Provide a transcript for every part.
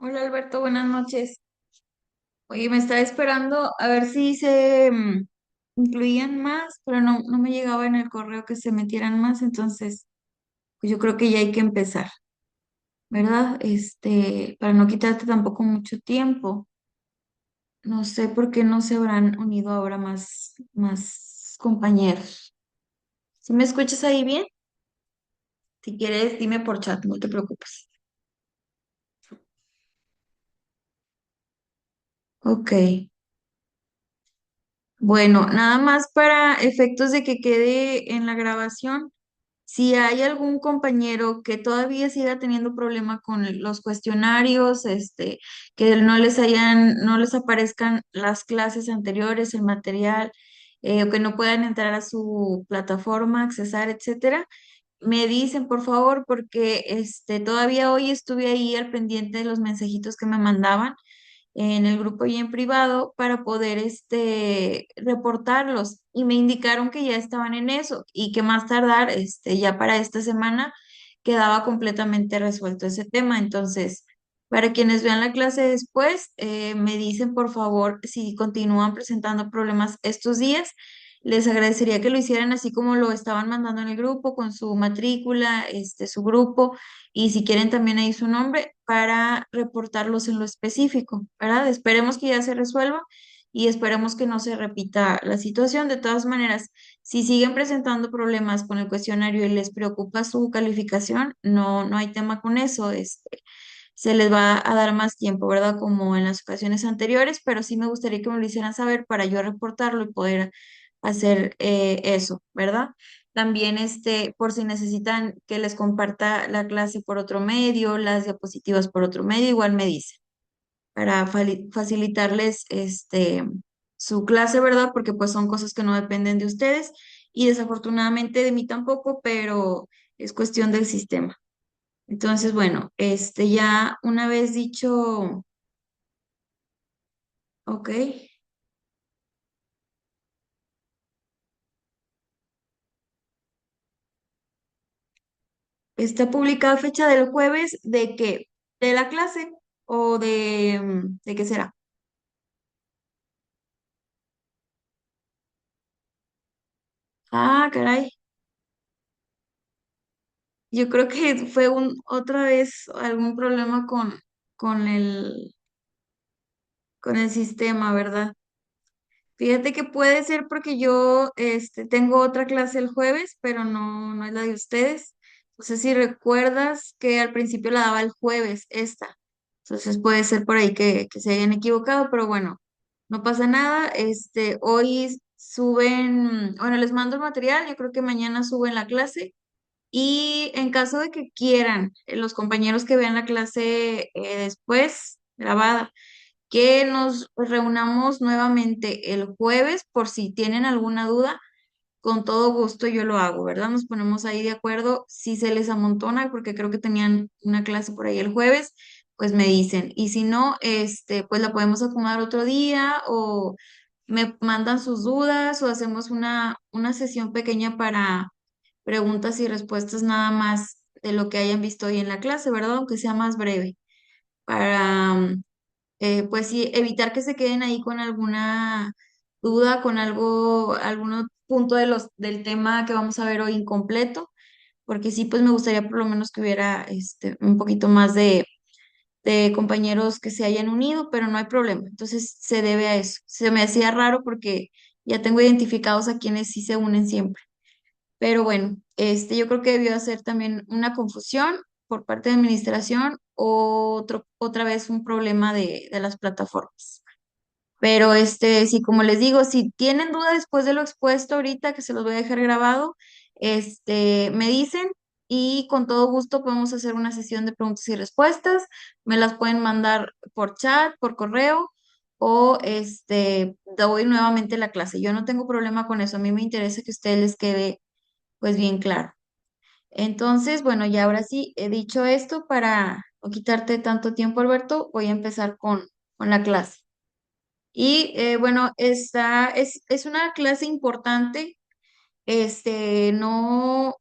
Hola Alberto, buenas noches. Oye, me estaba esperando a ver si se incluían más, pero no me llegaba en el correo que se metieran más, entonces pues yo creo que ya hay que empezar, ¿verdad? Para no quitarte tampoco mucho tiempo. No sé por qué no se habrán unido ahora más compañeros. ¿Si me escuchas ahí bien? Si quieres, dime por chat, no te preocupes. Ok. Bueno, nada más para efectos de que quede en la grabación. Si hay algún compañero que todavía siga teniendo problema con los cuestionarios, que no les aparezcan las clases anteriores, el material, o que no puedan entrar a su plataforma, accesar, etcétera, me dicen por favor, porque todavía hoy estuve ahí al pendiente de los mensajitos que me mandaban en el grupo y en privado para poder reportarlos y me indicaron que ya estaban en eso y que más tardar ya para esta semana quedaba completamente resuelto ese tema. Entonces, para quienes vean la clase después, me dicen por favor si continúan presentando problemas estos días. Les agradecería que lo hicieran así como lo estaban mandando en el grupo, con su matrícula, su grupo, y si quieren también ahí su nombre para reportarlos en lo específico, ¿verdad? Esperemos que ya se resuelva y esperemos que no se repita la situación. De todas maneras, si siguen presentando problemas con el cuestionario y les preocupa su calificación, no hay tema con eso, se les va a dar más tiempo, ¿verdad? Como en las ocasiones anteriores, pero sí me gustaría que me lo hicieran saber para yo reportarlo y poder hacer eso, ¿verdad? También por si necesitan que les comparta la clase por otro medio, las diapositivas por otro medio, igual me dicen, para facilitarles su clase, ¿verdad? Porque pues son cosas que no dependen de ustedes y desafortunadamente de mí tampoco, pero es cuestión del sistema. Entonces, bueno, ya una vez dicho, ok, está publicada fecha del jueves de qué, de la clase o de qué será. Ah, caray. Yo creo que fue otra vez algún problema con con el sistema, ¿verdad? Fíjate que puede ser porque yo tengo otra clase el jueves, pero no es la de ustedes. No sé si recuerdas que al principio la daba el jueves, esta. Entonces puede ser por ahí que se hayan equivocado, pero bueno, no pasa nada. Hoy suben, bueno, les mando el material, yo creo que mañana suben la clase. Y en caso de que quieran, los compañeros que vean la clase después, grabada, que nos reunamos nuevamente el jueves por si tienen alguna duda, con todo gusto yo lo hago, ¿verdad? Nos ponemos ahí de acuerdo. Si se les amontona, porque creo que tenían una clase por ahí el jueves, pues me dicen. Y si no, pues la podemos acomodar otro día o me mandan sus dudas o hacemos una sesión pequeña para preguntas y respuestas nada más de lo que hayan visto hoy en la clase, ¿verdad? Aunque sea más breve, para, pues sí, evitar que se queden ahí con alguna duda, con algún punto del tema que vamos a ver hoy incompleto, porque sí, pues me gustaría por lo menos que hubiera un poquito más de compañeros que se hayan unido, pero no hay problema. Entonces se debe a eso. Se me hacía raro porque ya tengo identificados a quienes sí se unen siempre. Pero bueno, yo creo que debió hacer también una confusión por parte de administración o otra vez un problema de las plataformas. Pero sí, como les digo, si tienen duda después de lo expuesto ahorita, que se los voy a dejar grabado, me dicen y con todo gusto podemos hacer una sesión de preguntas y respuestas. Me las pueden mandar por chat, por correo o doy nuevamente la clase. Yo no tengo problema con eso. A mí me interesa que a ustedes les quede pues bien claro. Entonces, bueno, ya ahora sí, he dicho esto para no quitarte tanto tiempo, Alberto, voy a empezar con la clase. Y bueno, es una clase importante. No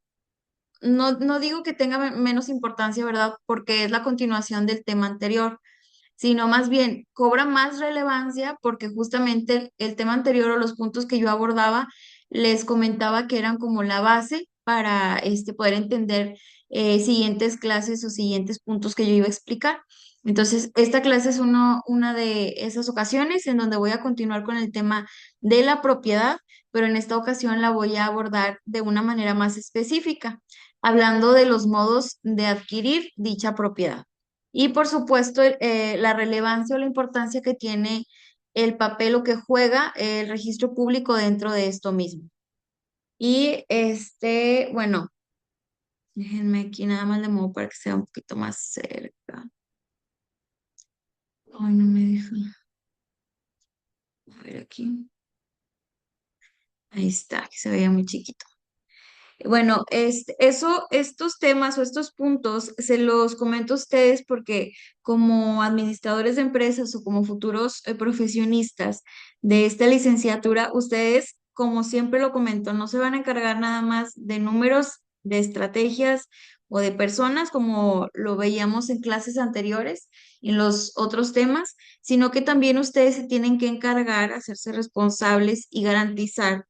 digo que tenga menos importancia, ¿verdad? Porque es la continuación del tema anterior. sino más bien cobra más relevancia porque justamente el tema anterior o los puntos que yo abordaba les comentaba que eran como la base para poder entender siguientes clases o siguientes puntos que yo iba a explicar. Entonces, esta clase es una de esas ocasiones en donde voy a continuar con el tema de la propiedad, pero en esta ocasión la voy a abordar de una manera más específica, hablando de los modos de adquirir dicha propiedad. Y por supuesto, la relevancia o la importancia que tiene el papel o que juega el registro público dentro de esto mismo. Y bueno, déjenme aquí nada más le muevo para que sea un poquito más cerca. Ay, no me deja. A ver aquí. Ahí está, que se veía muy chiquito. Bueno, estos temas o estos puntos se los comento a ustedes porque como administradores de empresas o como futuros profesionistas de esta licenciatura, ustedes, como siempre lo comento, no se van a encargar nada más de números, de estrategias o de personas como lo veíamos en clases anteriores, en los otros temas, sino que también ustedes se tienen que encargar, hacerse responsables y garantizar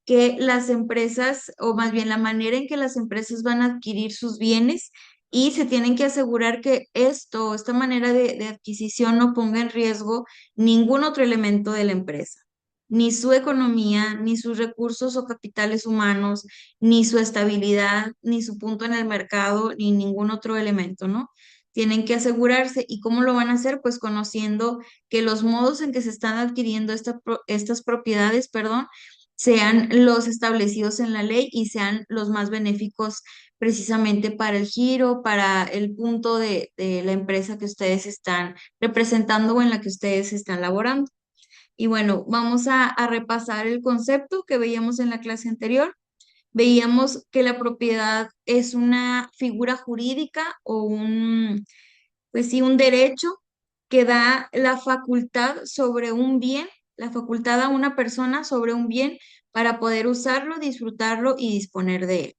que las empresas, o más bien la manera en que las empresas van a adquirir sus bienes y se tienen que asegurar que esta manera de adquisición no ponga en riesgo ningún otro elemento de la empresa, ni su economía, ni sus recursos o capitales humanos, ni su estabilidad, ni su punto en el mercado, ni ningún otro elemento, ¿no? Tienen que asegurarse. ¿Y cómo lo van a hacer? Pues conociendo que los modos en que se están adquiriendo estas propiedades, perdón, sean los establecidos en la ley y sean los más benéficos precisamente para el giro, para el punto de la empresa que ustedes están representando o en la que ustedes están laborando. Y bueno, vamos a repasar el concepto que veíamos en la clase anterior. Veíamos que la propiedad es una figura jurídica o pues sí, un derecho que da la facultad sobre un bien, la facultad a una persona sobre un bien para poder usarlo, disfrutarlo y disponer de él.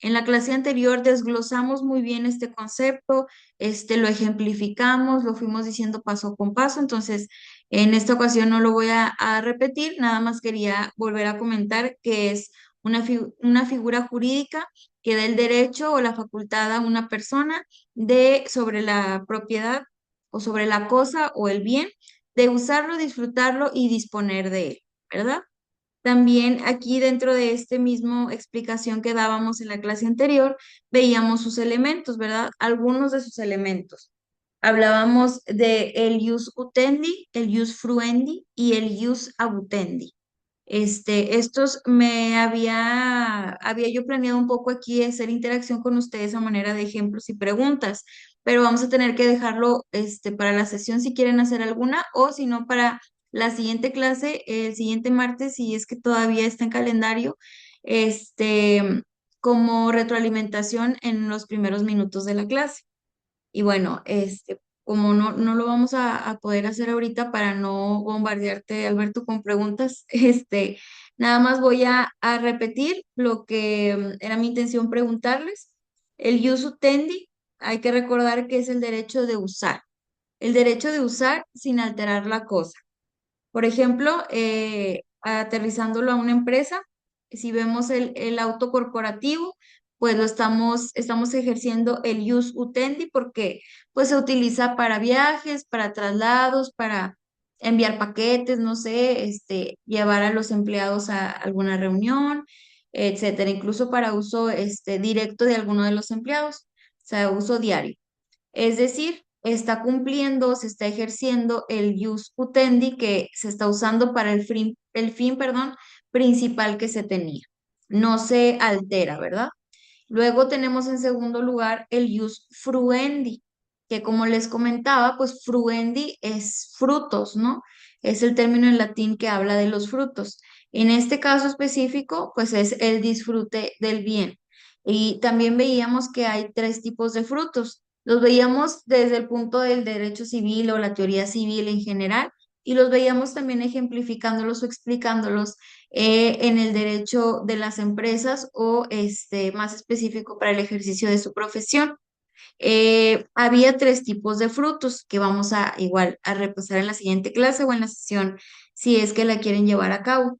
En la clase anterior desglosamos muy bien este concepto, lo ejemplificamos, lo fuimos diciendo paso con paso, entonces en esta ocasión no lo voy a repetir, nada más quería volver a comentar que es una figura jurídica que da el derecho o la facultad a una persona sobre la propiedad o sobre la cosa o el bien, de usarlo, disfrutarlo y disponer de él, ¿verdad? También aquí dentro de este mismo explicación que dábamos en la clase anterior, veíamos sus elementos, ¿verdad? Algunos de sus elementos. Hablábamos de el ius utendi, el ius fruendi y el ius abutendi. Estos había yo planeado un poco aquí hacer interacción con ustedes a manera de ejemplos y preguntas, pero vamos a tener que dejarlo, para la sesión si quieren hacer alguna o si no para la siguiente clase, el siguiente martes, si es que todavía está en calendario, como retroalimentación en los primeros minutos de la clase. Y bueno, como no lo vamos a poder hacer ahorita para no bombardearte, Alberto, con preguntas, nada más voy a repetir lo que era mi intención preguntarles. El ius utendi, hay que recordar que es el derecho de usar, el derecho de usar sin alterar la cosa. Por ejemplo, aterrizándolo a una empresa, si vemos el auto corporativo, pues estamos ejerciendo el ius utendi porque pues se utiliza para viajes, para traslados, para enviar paquetes, no sé, llevar a los empleados a alguna reunión, etcétera, incluso para uso directo de alguno de los empleados, o sea, uso diario. Es decir, está cumpliendo, se está ejerciendo el ius utendi que se está usando para perdón, principal que se tenía. No se altera, ¿verdad? Luego tenemos en segundo lugar el ius fruendi, que como les comentaba, pues fruendi es frutos, ¿no? Es el término en latín que habla de los frutos. En este caso específico, pues es el disfrute del bien. Y también veíamos que hay tres tipos de frutos. Los veíamos desde el punto del derecho civil o la teoría civil en general, y los veíamos también ejemplificándolos o explicándolos en el derecho de las empresas o más específico para el ejercicio de su profesión. Había tres tipos de frutos que vamos a igual a repasar en la siguiente clase o en la sesión si es que la quieren llevar a cabo.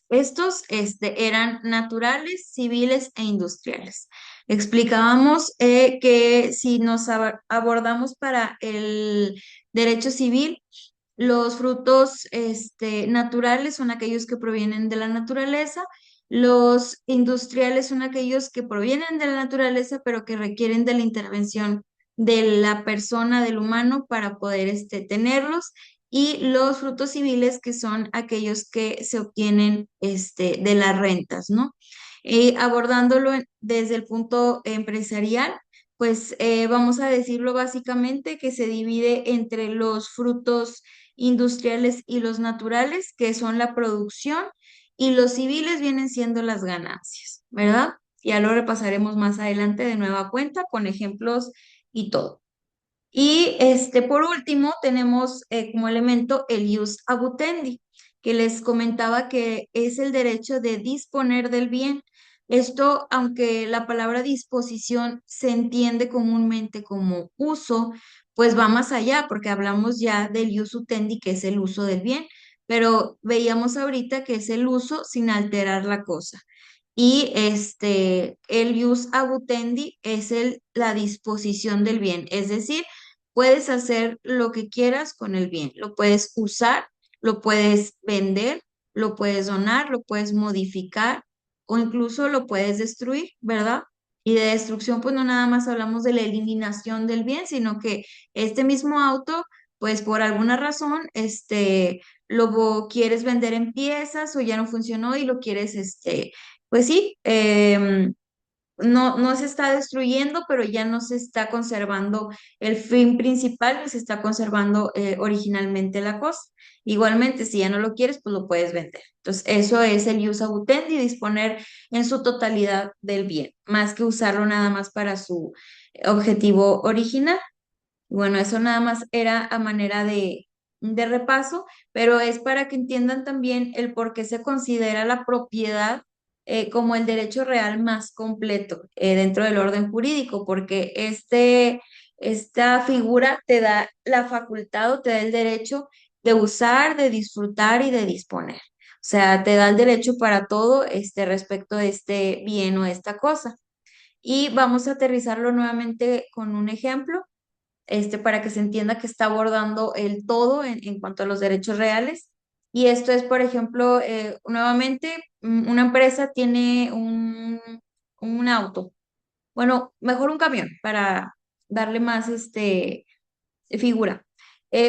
Estos eran naturales, civiles e industriales. Explicábamos que si nos abordamos para el derecho civil, los frutos naturales son aquellos que provienen de la naturaleza, los industriales son aquellos que provienen de la naturaleza, pero que requieren de la intervención de la persona, del humano, para poder tenerlos, y los frutos civiles, que son aquellos que se obtienen de las rentas, ¿no? Abordándolo desde el punto empresarial, pues vamos a decirlo básicamente que se divide entre los frutos industriales y los naturales, que son la producción, y los civiles vienen siendo las ganancias, ¿verdad? Ya lo repasaremos más adelante de nueva cuenta con ejemplos y todo. Y por último, tenemos como elemento el ius abutendi, que les comentaba que es el derecho de disponer del bien. Esto, aunque la palabra disposición se entiende comúnmente como uso, pues va más allá, porque hablamos ya del ius utendi, que es el uso del bien, pero veíamos ahorita que es el uso sin alterar la cosa. Y el ius abutendi es la disposición del bien, es decir, puedes hacer lo que quieras con el bien, lo puedes usar, lo puedes vender, lo puedes donar, lo puedes modificar o incluso lo puedes destruir, ¿verdad? Y de destrucción, pues no nada más hablamos de la eliminación del bien, sino que este mismo auto, pues por alguna razón, quieres vender en piezas o ya no funcionó y lo quieres, pues sí, no se está destruyendo, pero ya no se está conservando el fin principal, ni se está conservando originalmente la cosa. Igualmente, si ya no lo quieres, pues lo puedes vender. Entonces, eso es el ius abutendi, disponer en su totalidad del bien, más que usarlo nada más para su objetivo original. Bueno, eso nada más era a manera de repaso, pero es para que entiendan también el por qué se considera la propiedad como el derecho real más completo dentro del orden jurídico, porque esta figura te da la facultad o te da el derecho de usar, de disfrutar y de disponer. O sea, te da el derecho para todo respecto de este bien o esta cosa. Y vamos a aterrizarlo nuevamente con un ejemplo para que se entienda que está abordando el todo en cuanto a los derechos reales. Y esto es, por ejemplo, nuevamente, una empresa tiene un auto, bueno, mejor un camión para darle más figura.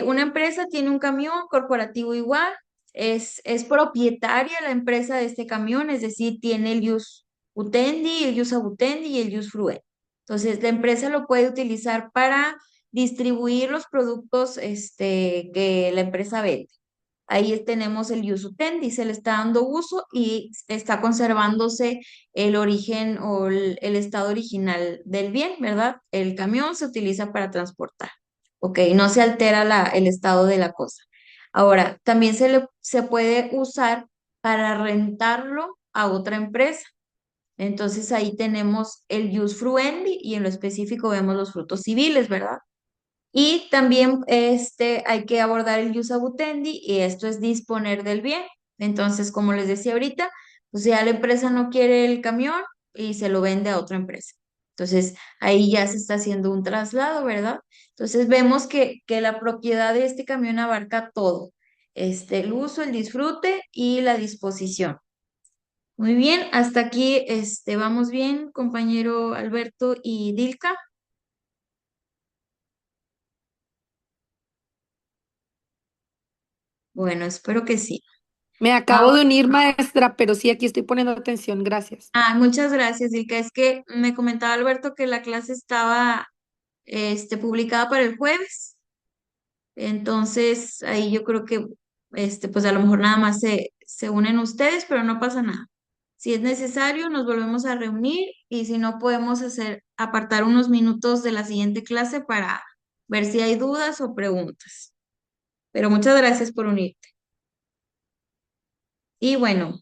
Una empresa tiene un camión corporativo igual, es propietaria la empresa de este camión, es decir, tiene el ius utendi, el ius abutendi y el ius fruendi. Entonces, la empresa lo puede utilizar para distribuir los productos que la empresa vende. Ahí tenemos el ius utendi, se le está dando uso y está conservándose el origen o el estado original del bien, ¿verdad? El camión se utiliza para transportar. Ok, no se altera el estado de la cosa. Ahora, también se puede usar para rentarlo a otra empresa. Entonces ahí tenemos el ius fruendi y en lo específico vemos los frutos civiles, ¿verdad? Y también hay que abordar el ius abutendi y esto es disponer del bien. Entonces, como les decía ahorita, pues ya la empresa no quiere el camión y se lo vende a otra empresa. Entonces, ahí ya se está haciendo un traslado, ¿verdad? Entonces, vemos que la propiedad de este camión abarca todo, el uso, el disfrute y la disposición. Muy bien, hasta aquí vamos bien, compañero Alberto y Dilka. Bueno, espero que sí. Me acabo de unir, maestra, pero sí, aquí estoy poniendo atención. Gracias. Muchas gracias, Ilka. Es que me comentaba Alberto que la clase estaba publicada para el jueves. Entonces, ahí yo creo que pues a lo mejor nada más se unen ustedes, pero no pasa nada. Si es necesario, nos volvemos a reunir y si no, podemos apartar unos minutos de la siguiente clase para ver si hay dudas o preguntas. Pero muchas gracias por unirte. Y bueno,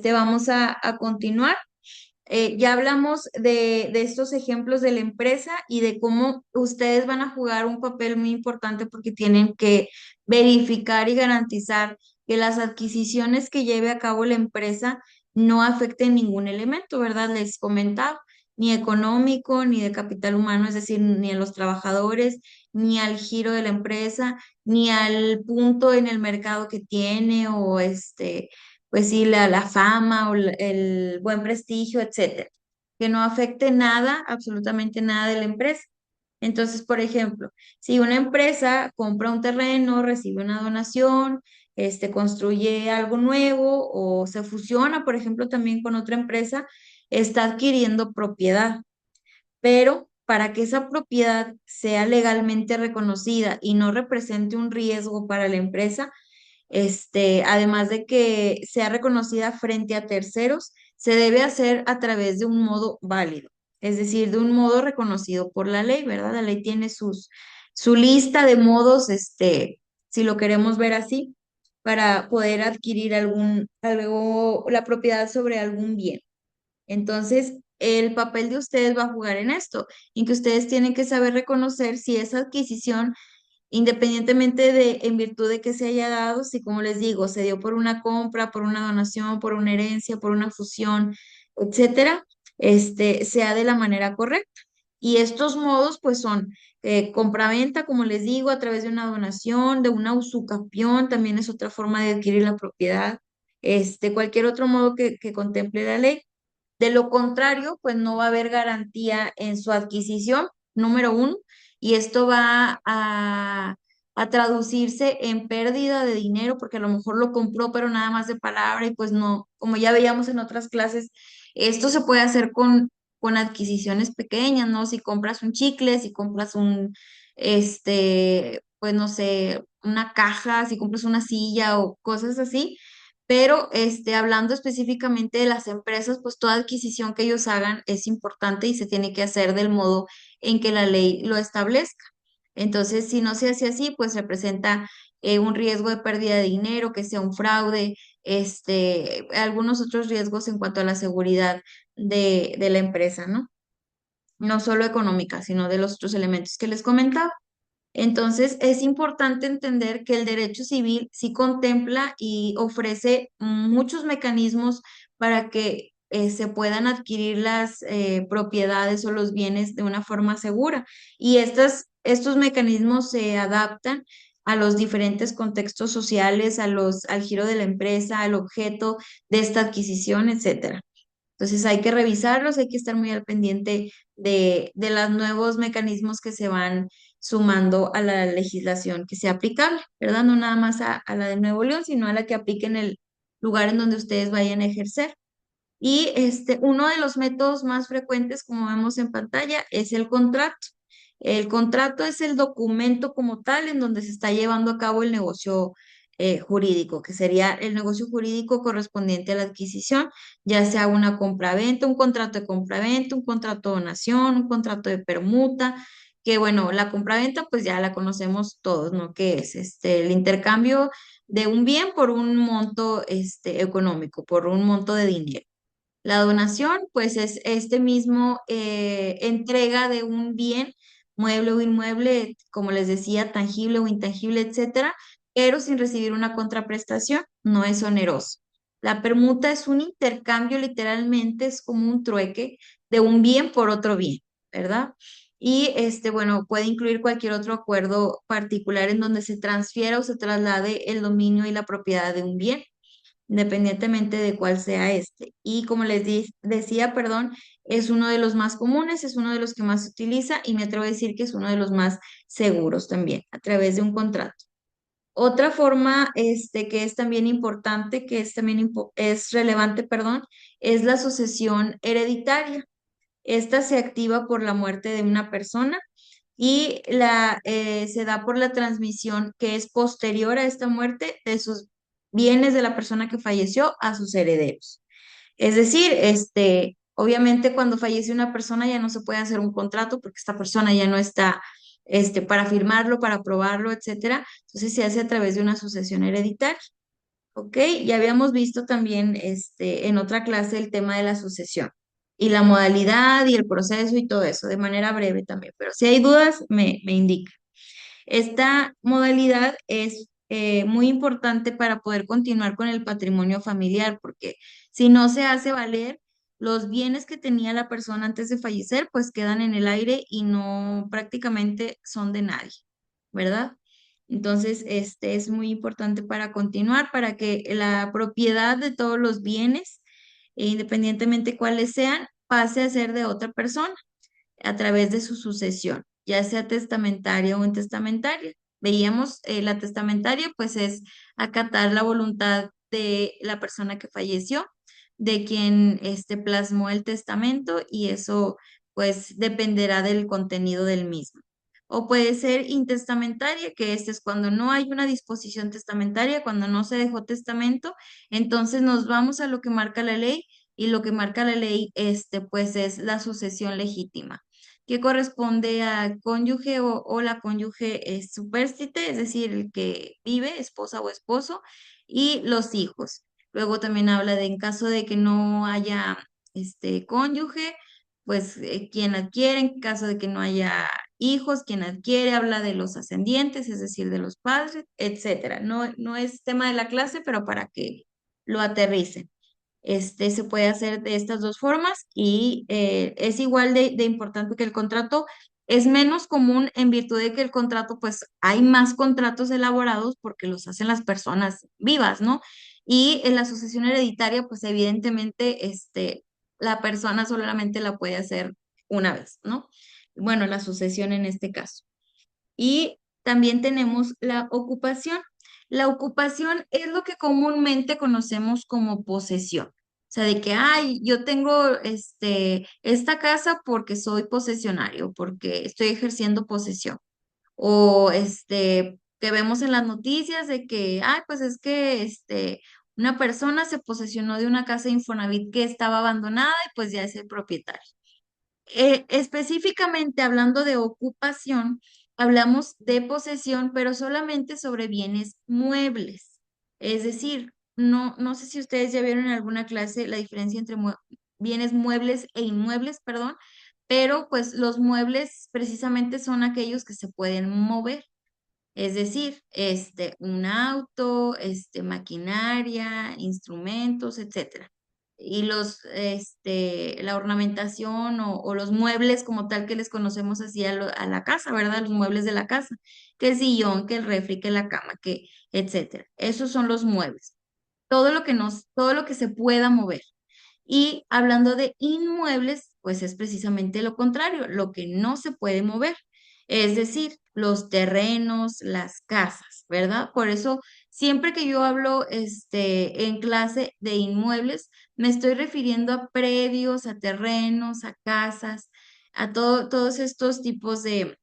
vamos a continuar. Ya hablamos de estos ejemplos de la empresa y de cómo ustedes van a jugar un papel muy importante porque tienen que verificar y garantizar que las adquisiciones que lleve a cabo la empresa no afecten ningún elemento, ¿verdad? Les comentaba, ni económico, ni de capital humano, es decir, ni a los trabajadores, ni al giro de la empresa, ni al punto en el mercado que tiene o pues sí, la fama o el buen prestigio, etcétera, que no afecte nada, absolutamente nada de la empresa. Entonces, por ejemplo, si una empresa compra un terreno, recibe una donación, construye algo nuevo o se fusiona, por ejemplo, también con otra empresa, está adquiriendo propiedad. Pero para que esa propiedad sea legalmente reconocida y no represente un riesgo para la empresa, además de que sea reconocida frente a terceros, se debe hacer a través de un modo válido, es decir, de un modo reconocido por la ley, ¿verdad? La ley tiene su lista de modos, si lo queremos ver así, para poder adquirir la propiedad sobre algún bien. Entonces, el papel de ustedes va a jugar en esto, en que ustedes tienen que saber reconocer si esa adquisición independientemente de en virtud de que se haya dado, si como les digo, se dio por una compra, por una donación, por una herencia, por una fusión, etcétera, sea de la manera correcta. Y estos modos, pues son compraventa, como les digo, a través de una donación, de una usucapión, también es otra forma de adquirir la propiedad, cualquier otro modo que contemple la ley. De lo contrario, pues no va a haber garantía en su adquisición, número uno, y esto va a traducirse en pérdida de dinero, porque a lo mejor lo compró, pero nada más de palabra, y pues no, como ya veíamos en otras clases, esto se puede hacer con adquisiciones pequeñas, ¿no? Si compras un chicle, si compras pues no sé, una caja, si compras una silla o cosas así, pero hablando específicamente de las empresas, pues toda adquisición que ellos hagan es importante y se tiene que hacer del modo en que la ley lo establezca. Entonces, si no se hace así, pues representa un riesgo de pérdida de dinero, que sea un fraude, algunos otros riesgos en cuanto a la seguridad de la empresa, ¿no? No solo económica, sino de los otros elementos que les comentaba. Entonces, es importante entender que el derecho civil sí contempla y ofrece muchos mecanismos para que se puedan adquirir las propiedades o los bienes de una forma segura. Y estos mecanismos se adaptan a los diferentes contextos sociales, al giro de la empresa, al objeto de esta adquisición, etcétera. Entonces hay que revisarlos, hay que estar muy al pendiente de los nuevos mecanismos que se van sumando a la legislación que sea aplicable, ¿verdad? No nada más a la de Nuevo León, sino a la que aplique en el lugar en donde ustedes vayan a ejercer. Y uno de los métodos más frecuentes, como vemos en pantalla, es el contrato. El contrato es el documento como tal en donde se está llevando a cabo el negocio jurídico, que sería el negocio jurídico correspondiente a la adquisición, ya sea una compraventa, un contrato de compraventa, un contrato de donación, un contrato de permuta, que bueno, la compraventa pues ya la conocemos todos, ¿no? Que es el intercambio de un bien por un monto económico, por un monto de dinero. La donación, pues es este mismo entrega de un bien, mueble o inmueble, como les decía, tangible o intangible, etcétera, pero sin recibir una contraprestación, no es oneroso. La permuta es un intercambio, literalmente, es como un trueque de un bien por otro bien, ¿verdad? Y bueno, puede incluir cualquier otro acuerdo particular en donde se transfiera o se traslade el dominio y la propiedad de un bien independientemente de cuál sea este. Y como decía, perdón, es uno de los más comunes, es uno de los que más se utiliza y me atrevo a decir que es uno de los más seguros también, a través de un contrato. Otra forma, que es también importante, que es también es relevante, perdón, es la sucesión hereditaria. Esta se activa por la muerte de una persona y se da por la transmisión que es posterior a esta muerte de sus bienes de la persona que falleció a sus herederos. Es decir, obviamente cuando fallece una persona ya no se puede hacer un contrato porque esta persona ya no está, para firmarlo, para aprobarlo, etcétera. Entonces se hace a través de una sucesión hereditaria. ¿Ok? Ya habíamos visto también, en otra clase el tema de la sucesión. y la modalidad y el proceso y todo eso, de manera breve también. Pero si hay dudas, me indica. Esta modalidad es muy importante para poder continuar con el patrimonio familiar, porque si no se hace valer, los bienes que tenía la persona antes de fallecer, pues quedan en el aire y no prácticamente son de nadie, ¿verdad? Entonces, este es muy importante para continuar, para que la propiedad de todos los bienes, independientemente cuáles sean, pase a ser de otra persona a través de su sucesión, ya sea testamentaria o intestamentaria. Veíamos la testamentaria, pues es acatar la voluntad de la persona que falleció, de quien plasmó el testamento y eso pues dependerá del contenido del mismo. O puede ser intestamentaria, que este es cuando no hay una disposición testamentaria, cuando no se dejó testamento, entonces nos vamos a lo que marca la ley y lo que marca la ley pues es la sucesión legítima que corresponde al cónyuge o la cónyuge supérstite, es decir, el que vive, esposa o esposo, y los hijos. Luego también habla de en caso de que no haya cónyuge, pues quien adquiere, en caso de que no haya hijos, quien adquiere, habla de los ascendientes, es decir, de los padres, etcétera. No, no es tema de la clase, pero para que lo aterricen. Se puede hacer de estas dos formas y es igual de importante que el contrato. Es menos común en virtud de que el contrato, pues hay más contratos elaborados porque los hacen las personas vivas, ¿no? Y en la sucesión hereditaria, pues evidentemente, la persona solamente la puede hacer una vez, ¿no? Bueno, la sucesión en este caso. Y también tenemos la ocupación. La ocupación es lo que comúnmente conocemos como posesión. O sea, de que, ay, yo tengo esta casa porque soy posesionario, porque estoy ejerciendo posesión. O que vemos en las noticias de que, ay, pues es que una persona se posesionó de una casa Infonavit que estaba abandonada y pues ya es el propietario. Específicamente hablando de ocupación, hablamos de posesión, pero solamente sobre bienes muebles. Es decir, no sé si ustedes ya vieron en alguna clase la diferencia entre bienes muebles e inmuebles, perdón, pero pues los muebles precisamente son aquellos que se pueden mover. Es decir, un auto, maquinaria, instrumentos, etcétera. Y la ornamentación o los muebles como tal que les conocemos así a la casa, ¿verdad? Los muebles de la casa, que el sillón, que el refri, que la cama, que, etcétera. Esos son los muebles. Todo lo que se pueda mover. Y hablando de inmuebles, pues es precisamente lo contrario, lo que no se puede mover, es decir, los terrenos, las casas, ¿verdad? Por eso, siempre que yo hablo en clase de inmuebles, me estoy refiriendo a predios, a terrenos, a casas, a todos estos tipos de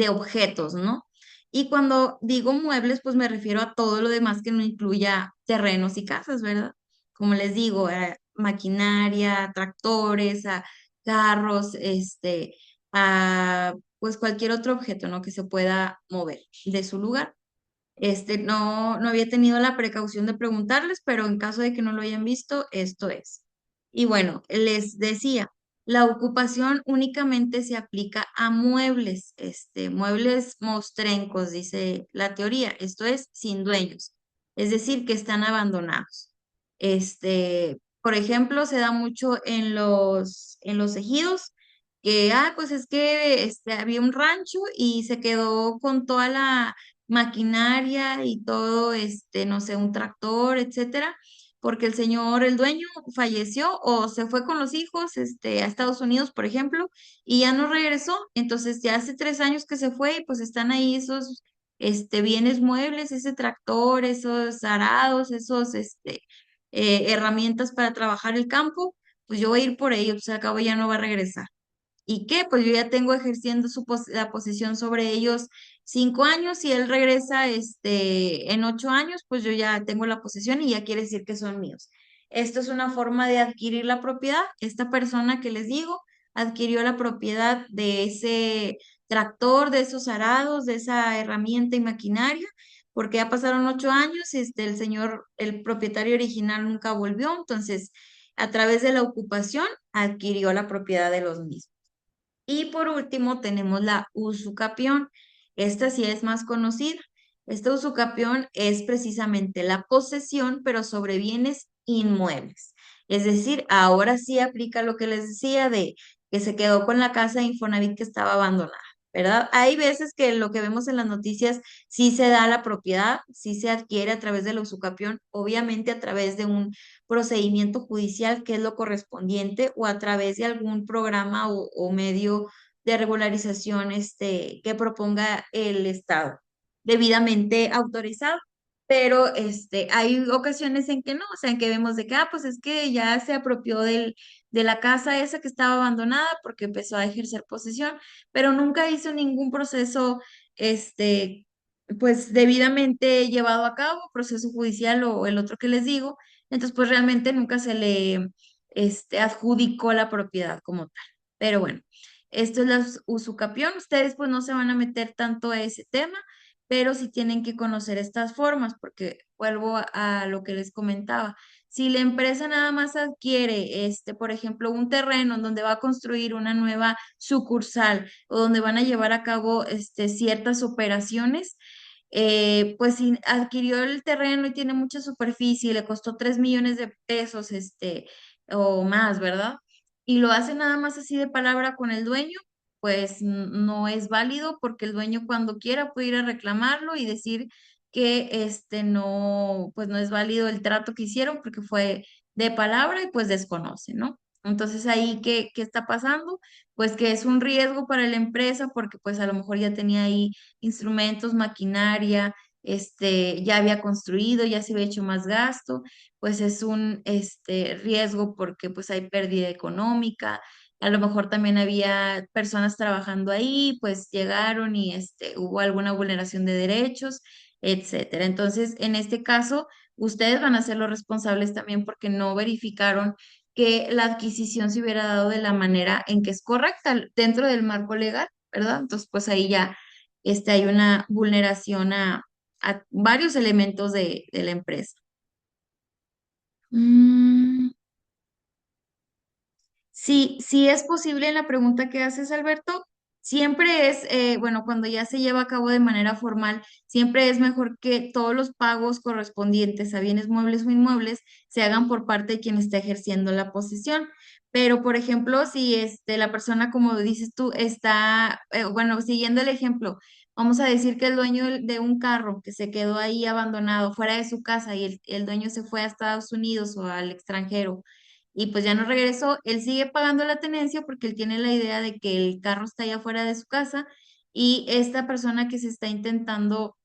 objetos, ¿no? Y cuando digo muebles, pues me refiero a todo lo demás que no incluya terrenos y casas, ¿verdad? Como les digo, maquinaria, a tractores, a carros, a pues cualquier otro objeto, ¿no? Que se pueda mover de su lugar. No había tenido la precaución de preguntarles, pero en caso de que no lo hayan visto, esto es. Y bueno, les decía, la ocupación únicamente se aplica a muebles, muebles mostrencos, dice la teoría, esto es sin dueños, es decir, que están abandonados. Por ejemplo, se da mucho en los ejidos, que, pues es que había un rancho y se quedó con toda la maquinaria y todo, no sé, un tractor, etcétera, porque el señor, el dueño, falleció o se fue con los hijos, a Estados Unidos, por ejemplo, y ya no regresó. Entonces, ya hace 3 años que se fue y pues están ahí esos, bienes muebles, ese tractor, esos arados, esos, herramientas para trabajar el campo, pues yo voy a ir por ellos, pues al cabo ya no va a regresar. ¿Y qué? Pues yo ya tengo ejerciendo la posesión sobre ellos 5 años y él regresa en 8 años, pues yo ya tengo la posesión y ya quiere decir que son míos. Esto es una forma de adquirir la propiedad. Esta persona que les digo adquirió la propiedad de ese tractor, de esos arados, de esa herramienta y maquinaria, porque ya pasaron 8 años, el señor, el propietario original nunca volvió, entonces a través de la ocupación adquirió la propiedad de los mismos. Y por último tenemos la usucapión. Esta sí es más conocida. Esta usucapión es precisamente la posesión, pero sobre bienes inmuebles. Es decir, ahora sí aplica lo que les decía de que se quedó con la casa de Infonavit que estaba abandonada, ¿verdad? Hay veces que lo que vemos en las noticias sí se da la propiedad, sí se adquiere a través de la usucapión, obviamente a través de un procedimiento judicial, que es lo correspondiente, o a través de algún programa o medio de regularización que proponga el Estado, debidamente autorizado. Pero hay ocasiones en que no, o sea, en que vemos de que, pues es que ya se apropió de la casa esa que estaba abandonada porque empezó a ejercer posesión, pero nunca hizo ningún proceso, este, pues debidamente llevado a cabo, proceso judicial o el otro que les digo. Entonces, pues realmente nunca se le adjudicó la propiedad como tal. Pero bueno, esto es la usucapión. Ustedes pues no se van a meter tanto a ese tema, pero sí tienen que conocer estas formas, porque vuelvo a lo que les comentaba. Si la empresa nada más adquiere, por ejemplo, un terreno en donde va a construir una nueva sucursal o donde van a llevar a cabo, ciertas operaciones, pues si adquirió el terreno y tiene mucha superficie y le costó 3 millones de pesos, o más, ¿verdad? Y lo hace nada más así de palabra con el dueño, pues no es válido porque el dueño cuando quiera puede ir a reclamarlo y decir que no, pues no es válido el trato que hicieron porque fue de palabra y pues desconoce, ¿no? Entonces ahí, ¿qué está pasando? Pues que es un riesgo para la empresa porque pues a lo mejor ya tenía ahí instrumentos, maquinaria, ya había construido, ya se había hecho más gasto, pues es un riesgo porque pues hay pérdida económica. A lo mejor también había personas trabajando ahí, pues llegaron y hubo alguna vulneración de derechos, etcétera. Entonces, en este caso, ustedes van a ser los responsables también porque no verificaron que la adquisición se hubiera dado de la manera en que es correcta dentro del marco legal, ¿verdad? Entonces, pues ahí ya hay una vulneración a varios elementos de la empresa. Mm, sí, sí es posible en la pregunta que haces, Alberto. Siempre es, bueno, cuando ya se lleva a cabo de manera formal, siempre es mejor que todos los pagos correspondientes a bienes muebles o inmuebles se hagan por parte de quien está ejerciendo la posesión. Pero, por ejemplo, si la persona, como dices tú, está, bueno, siguiendo el ejemplo, vamos a decir que el dueño de un carro que se quedó ahí abandonado fuera de su casa y el dueño se fue a Estados Unidos o al extranjero y pues ya no regresó, él sigue pagando la tenencia porque él tiene la idea de que el carro está allá fuera de su casa y esta persona que se está intentando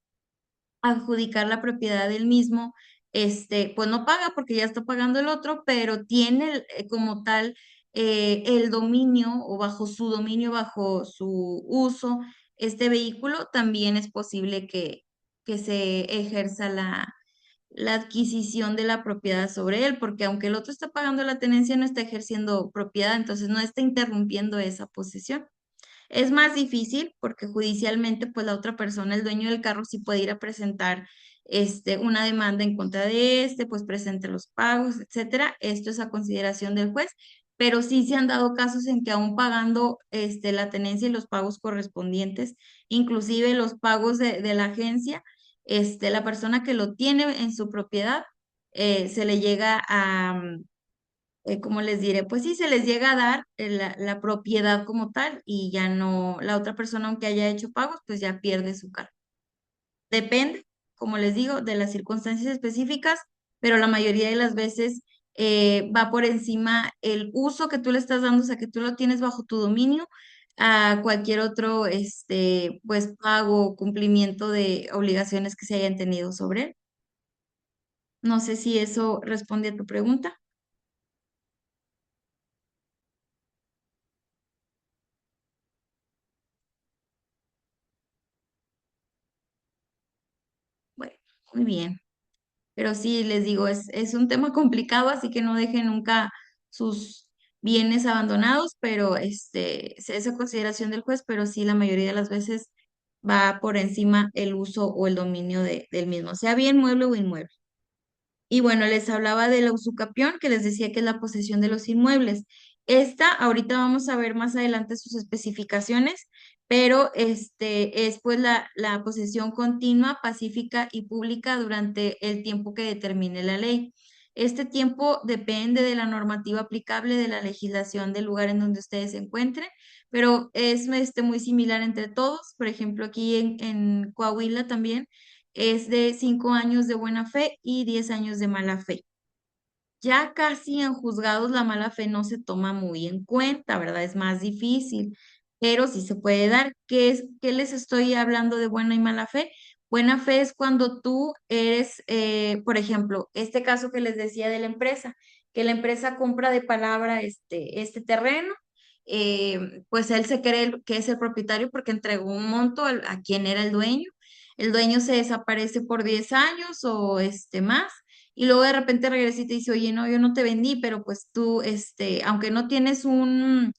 adjudicar la propiedad del mismo, pues no paga porque ya está pagando el otro, pero tiene como tal el dominio o bajo su dominio, bajo su uso, este vehículo, también es posible que se ejerza la adquisición de la propiedad sobre él, porque aunque el otro está pagando la tenencia, no está ejerciendo propiedad, entonces no está interrumpiendo esa posesión. Es más difícil porque judicialmente, pues la otra persona, el dueño del carro, sí puede ir a presentar una demanda en contra de pues presente los pagos, etcétera. Esto es a consideración del juez, pero sí se han dado casos en que aún pagando la tenencia y los pagos correspondientes, inclusive los pagos de la agencia, la persona que lo tiene en su propiedad, se le llega a, ¿cómo les diré? Pues sí, se les llega a dar la propiedad como tal y ya no, la otra persona, aunque haya hecho pagos, pues ya pierde su cargo. Depende, como les digo, de las circunstancias específicas, pero la mayoría de las veces va por encima el uso que tú le estás dando, o sea, que tú lo tienes bajo tu dominio, a cualquier otro, pues, pago o cumplimiento de obligaciones que se hayan tenido sobre él. No sé si eso responde a tu pregunta. Bueno, muy bien. Pero sí, les digo, es un tema complicado, así que no dejen nunca sus bienes abandonados, pero se hace a consideración del juez, pero sí, la mayoría de las veces va por encima el uso o el dominio del mismo, sea bien mueble o inmueble. Y bueno, les hablaba de la usucapión, que les decía que es la posesión de los inmuebles. Esta, ahorita vamos a ver más adelante sus especificaciones, pero es pues la posesión continua, pacífica y pública durante el tiempo que determine la ley. Este tiempo depende de la normativa aplicable de la legislación del lugar en donde ustedes se encuentren, pero es muy similar entre todos. Por ejemplo, aquí en Coahuila también es de 5 años de buena fe y 10 años de mala fe. Ya casi en juzgados la mala fe no se toma muy en cuenta, ¿verdad? Es más difícil, pero sí se puede dar. ¿Qué les estoy hablando de buena y mala fe? Buena fe es cuando tú eres, por ejemplo, este caso que les decía de la empresa, que la empresa compra de palabra este terreno, pues él se cree que es el propietario porque entregó un monto a quien era el dueño. El dueño se desaparece por 10 años o más y luego de repente regresa y te dice, oye, no, yo no te vendí, pero pues tú, aunque no tienes un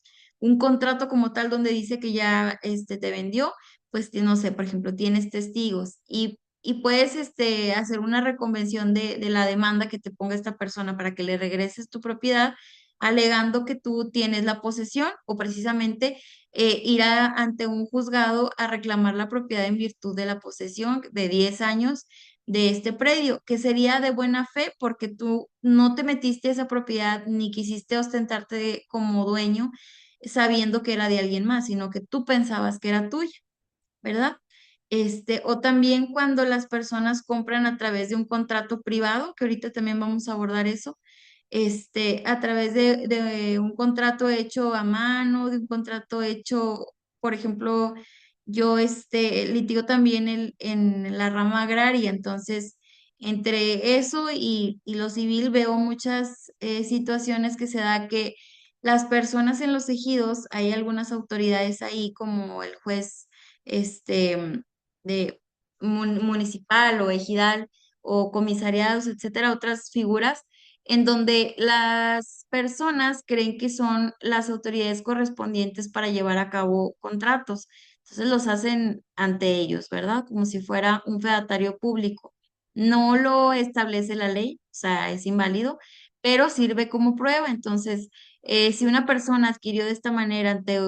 contrato como tal donde dice que ya, te vendió, pues, no sé, por ejemplo, tienes testigos y puedes, hacer una reconvención de la demanda que te ponga esta persona para que le regreses tu propiedad, alegando que tú tienes la posesión o precisamente ir ante un juzgado a reclamar la propiedad en virtud de la posesión de 10 años de este predio, que sería de buena fe porque tú no te metiste a esa propiedad ni quisiste ostentarte como dueño sabiendo que era de alguien más, sino que tú pensabas que era tuya, ¿verdad? O también cuando las personas compran a través de un contrato privado, que ahorita también vamos a abordar eso, a través de un contrato hecho a mano, de un contrato hecho, por ejemplo, yo litigo también en la rama agraria, entonces entre eso y lo civil veo muchas situaciones que se da que las personas en los ejidos, hay algunas autoridades ahí como el juez de municipal o ejidal o comisariados, etcétera, otras figuras en donde las personas creen que son las autoridades correspondientes para llevar a cabo contratos. Entonces los hacen ante ellos, ¿verdad? Como si fuera un fedatario público. No lo establece la ley, o sea, es inválido, pero sirve como prueba. Entonces, si una persona adquirió de esta manera ante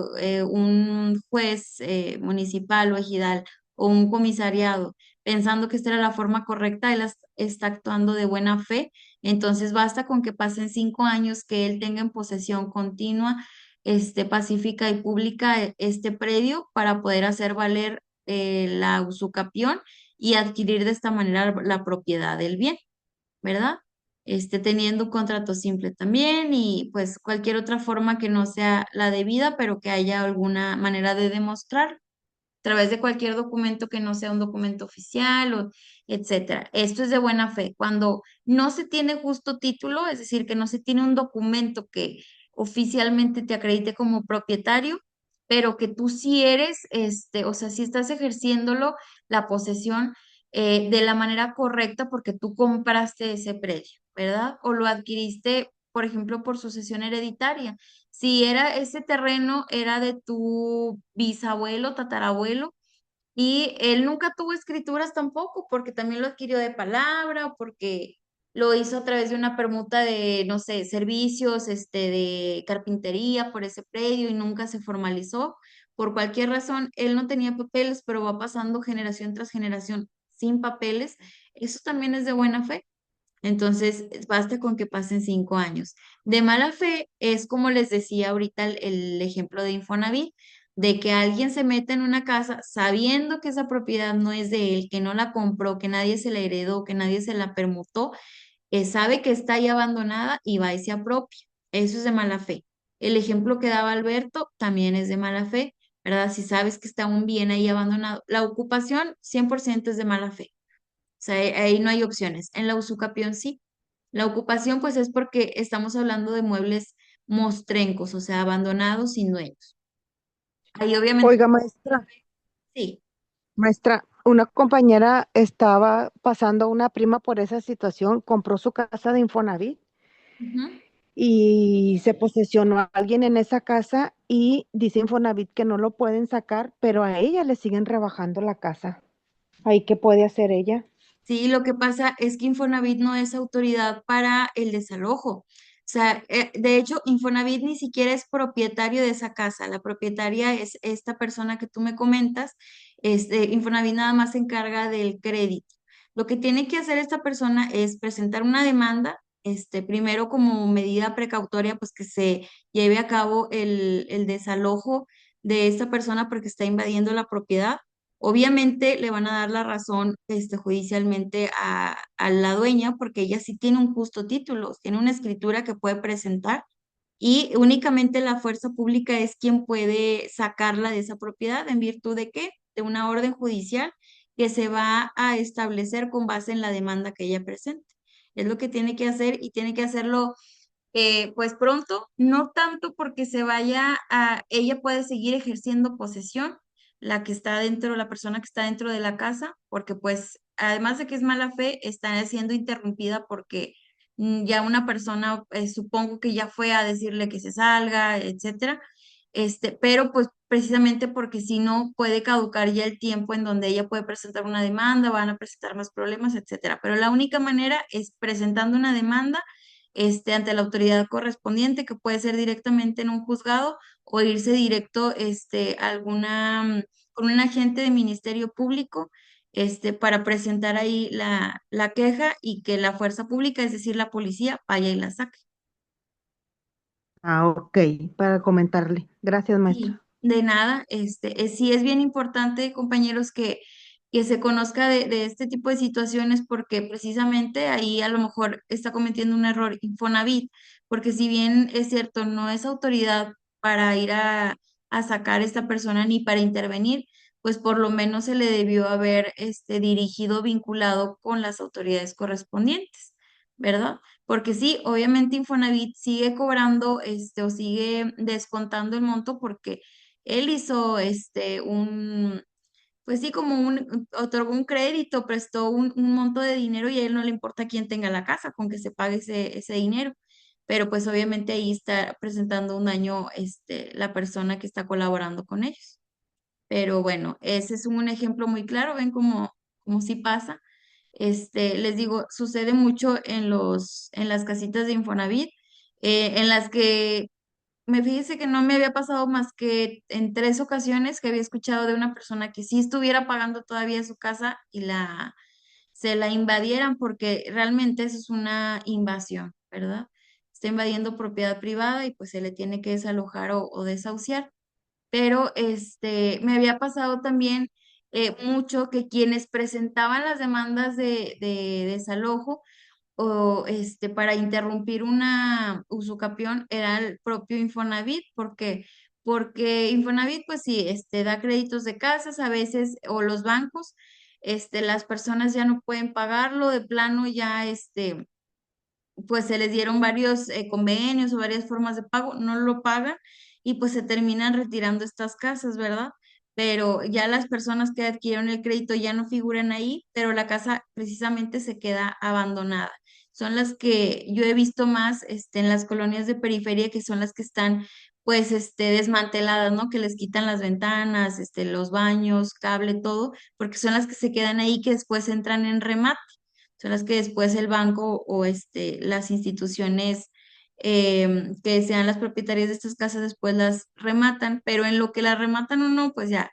un juez municipal o ejidal o un comisariado, pensando que esta era la forma correcta, él está actuando de buena fe, entonces basta con que pasen 5 años que él tenga en posesión continua, pacífica y pública este predio para poder hacer valer la usucapión y adquirir de esta manera la propiedad del bien, ¿verdad? Teniendo un contrato simple también y pues cualquier otra forma que no sea la debida, pero que haya alguna manera de demostrar través de cualquier documento que no sea un documento oficial o etcétera. Esto es de buena fe. Cuando no se tiene justo título, es decir, que no se tiene un documento que oficialmente te acredite como propietario, pero que tú sí eres, o sea, sí estás ejerciéndolo, la posesión, de la manera correcta porque tú compraste ese predio, ¿verdad? O lo adquiriste, por ejemplo, por sucesión hereditaria. Si era ese terreno, era de tu bisabuelo, tatarabuelo, y él nunca tuvo escrituras tampoco, porque también lo adquirió de palabra, o porque lo hizo a través de una permuta de, no sé, servicios, de carpintería por ese predio y nunca se formalizó. Por cualquier razón, él no tenía papeles, pero va pasando generación tras generación sin papeles. Eso también es de buena fe. Entonces, basta con que pasen 5 años. De mala fe es como les decía ahorita el ejemplo de Infonavit, de que alguien se mete en una casa sabiendo que esa propiedad no es de él, que no la compró, que nadie se la heredó, que nadie se la permutó, sabe que está ahí abandonada y va y se apropia. Eso es de mala fe. El ejemplo que daba Alberto también es de mala fe, ¿verdad? Si sabes que está un bien ahí abandonado. La ocupación 100% es de mala fe. O sea, ahí no hay opciones. En la usucapión sí. La ocupación, pues es porque estamos hablando de muebles mostrencos, o sea, abandonados sin dueños. Ahí obviamente Oiga, maestra, sí. maestra, una compañera estaba pasando una prima por esa situación, compró su casa de Infonavit Ujú. y se posesionó a alguien en esa casa y dice Infonavit que no lo pueden sacar, pero a ella le siguen rebajando la casa. ¿Ahí qué puede hacer ella? Sí, lo que pasa es que Infonavit no es autoridad para el desalojo. O sea, de hecho, Infonavit ni siquiera es propietario de esa casa. La propietaria es esta persona que tú me comentas. Infonavit nada más se encarga del crédito. Lo que tiene que hacer esta persona es presentar una demanda, primero como medida precautoria, pues que se lleve a cabo el desalojo de esta persona porque está invadiendo la propiedad. Obviamente le van a dar la razón judicialmente a la dueña porque ella sí tiene un justo título, tiene una escritura que puede presentar y únicamente la fuerza pública es quien puede sacarla de esa propiedad. ¿En virtud de qué? De una orden judicial que se va a establecer con base en la demanda que ella presente. Es lo que tiene que hacer y tiene que hacerlo pues pronto, no tanto porque se vaya a, ella puede seguir ejerciendo posesión, la que está dentro, la persona que está dentro de la casa, porque pues además de que es mala fe, está siendo interrumpida porque ya una persona, supongo que ya fue a decirle que se salga, etcétera, pero pues precisamente porque si no puede caducar ya el tiempo en donde ella puede presentar una demanda, van a presentar más problemas, etcétera. Pero la única manera es presentando una demanda ante la autoridad correspondiente, que puede ser directamente en un juzgado o irse directo a con un agente de Ministerio Público para presentar ahí la queja y que la fuerza pública, es decir, la policía, vaya y la saque. Ah, ok, para comentarle. Gracias, Sí, maestra. de nada, sí es bien importante, compañeros, que se conozca de este tipo de situaciones porque precisamente ahí a lo mejor está cometiendo un error Infonavit, porque si bien es cierto, no es autoridad para ir a sacar a esta persona ni para intervenir, pues por lo menos se le debió haber dirigido vinculado con las autoridades correspondientes, ¿verdad? Porque sí, obviamente Infonavit sigue cobrando o sigue descontando el monto porque él hizo pues sí, como otorgó un crédito, prestó un monto de dinero y a él no le importa quién tenga la casa, con que se pague ese dinero. Pero pues obviamente ahí está presentando un daño la persona que está colaborando con ellos. Pero bueno, ese es un ejemplo muy claro, ven cómo sí pasa. Les digo, sucede mucho en las casitas de Infonavit, en las que me fíjese que no me había pasado más que en 3 ocasiones que había escuchado de una persona que sí estuviera pagando todavía su casa y se la invadieran, porque realmente eso es una invasión, ¿verdad? Está invadiendo propiedad privada y pues se le tiene que desalojar o desahuciar. Pero me había pasado también mucho que quienes presentaban las demandas de desalojo o para interrumpir una usucapión era el propio Infonavit, porque Infonavit pues sí, da créditos de casas a veces o los bancos, las personas ya no pueden pagarlo, de plano ya pues se les dieron varios convenios o varias formas de pago, no lo pagan y pues se terminan retirando estas casas, ¿verdad? Pero ya las personas que adquirieron el crédito ya no figuran ahí, pero la casa precisamente se queda abandonada. Son las que yo he visto más en las colonias de periferia, que son las que están pues desmanteladas, ¿no? Que les quitan las ventanas, los baños, cable, todo, porque son las que se quedan ahí que después entran en remate, son las que después el banco o las instituciones que sean las propietarias de estas casas después las rematan, pero en lo que las rematan o no, pues ya,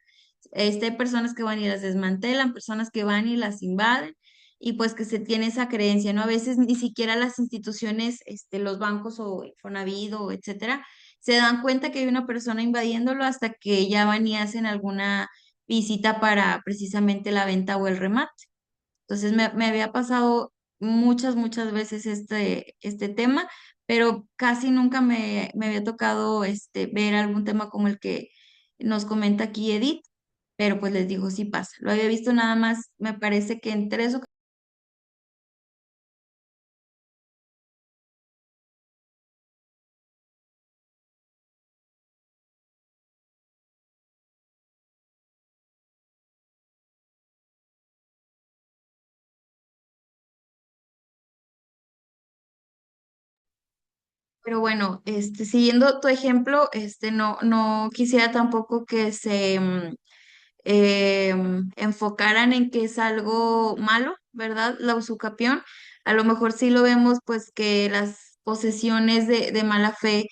hay personas que van y las desmantelan, personas que van y las invaden, y pues que se tiene esa creencia, ¿no? A veces ni siquiera las instituciones, los bancos o Infonavit o etcétera, se dan cuenta que hay una persona invadiéndolo hasta que ya van y hacen alguna visita para precisamente la venta o el remate. Entonces me había pasado muchas veces este tema, pero casi nunca me había tocado ver algún tema como el que nos comenta aquí Edith, pero pues les digo, sí pasa. Lo había visto nada más, me parece que en 3 ocasiones. Pero bueno, siguiendo tu ejemplo, no quisiera tampoco que enfocaran en que es algo malo, ¿verdad? La usucapión, a lo mejor sí lo vemos pues que las posesiones de mala fe,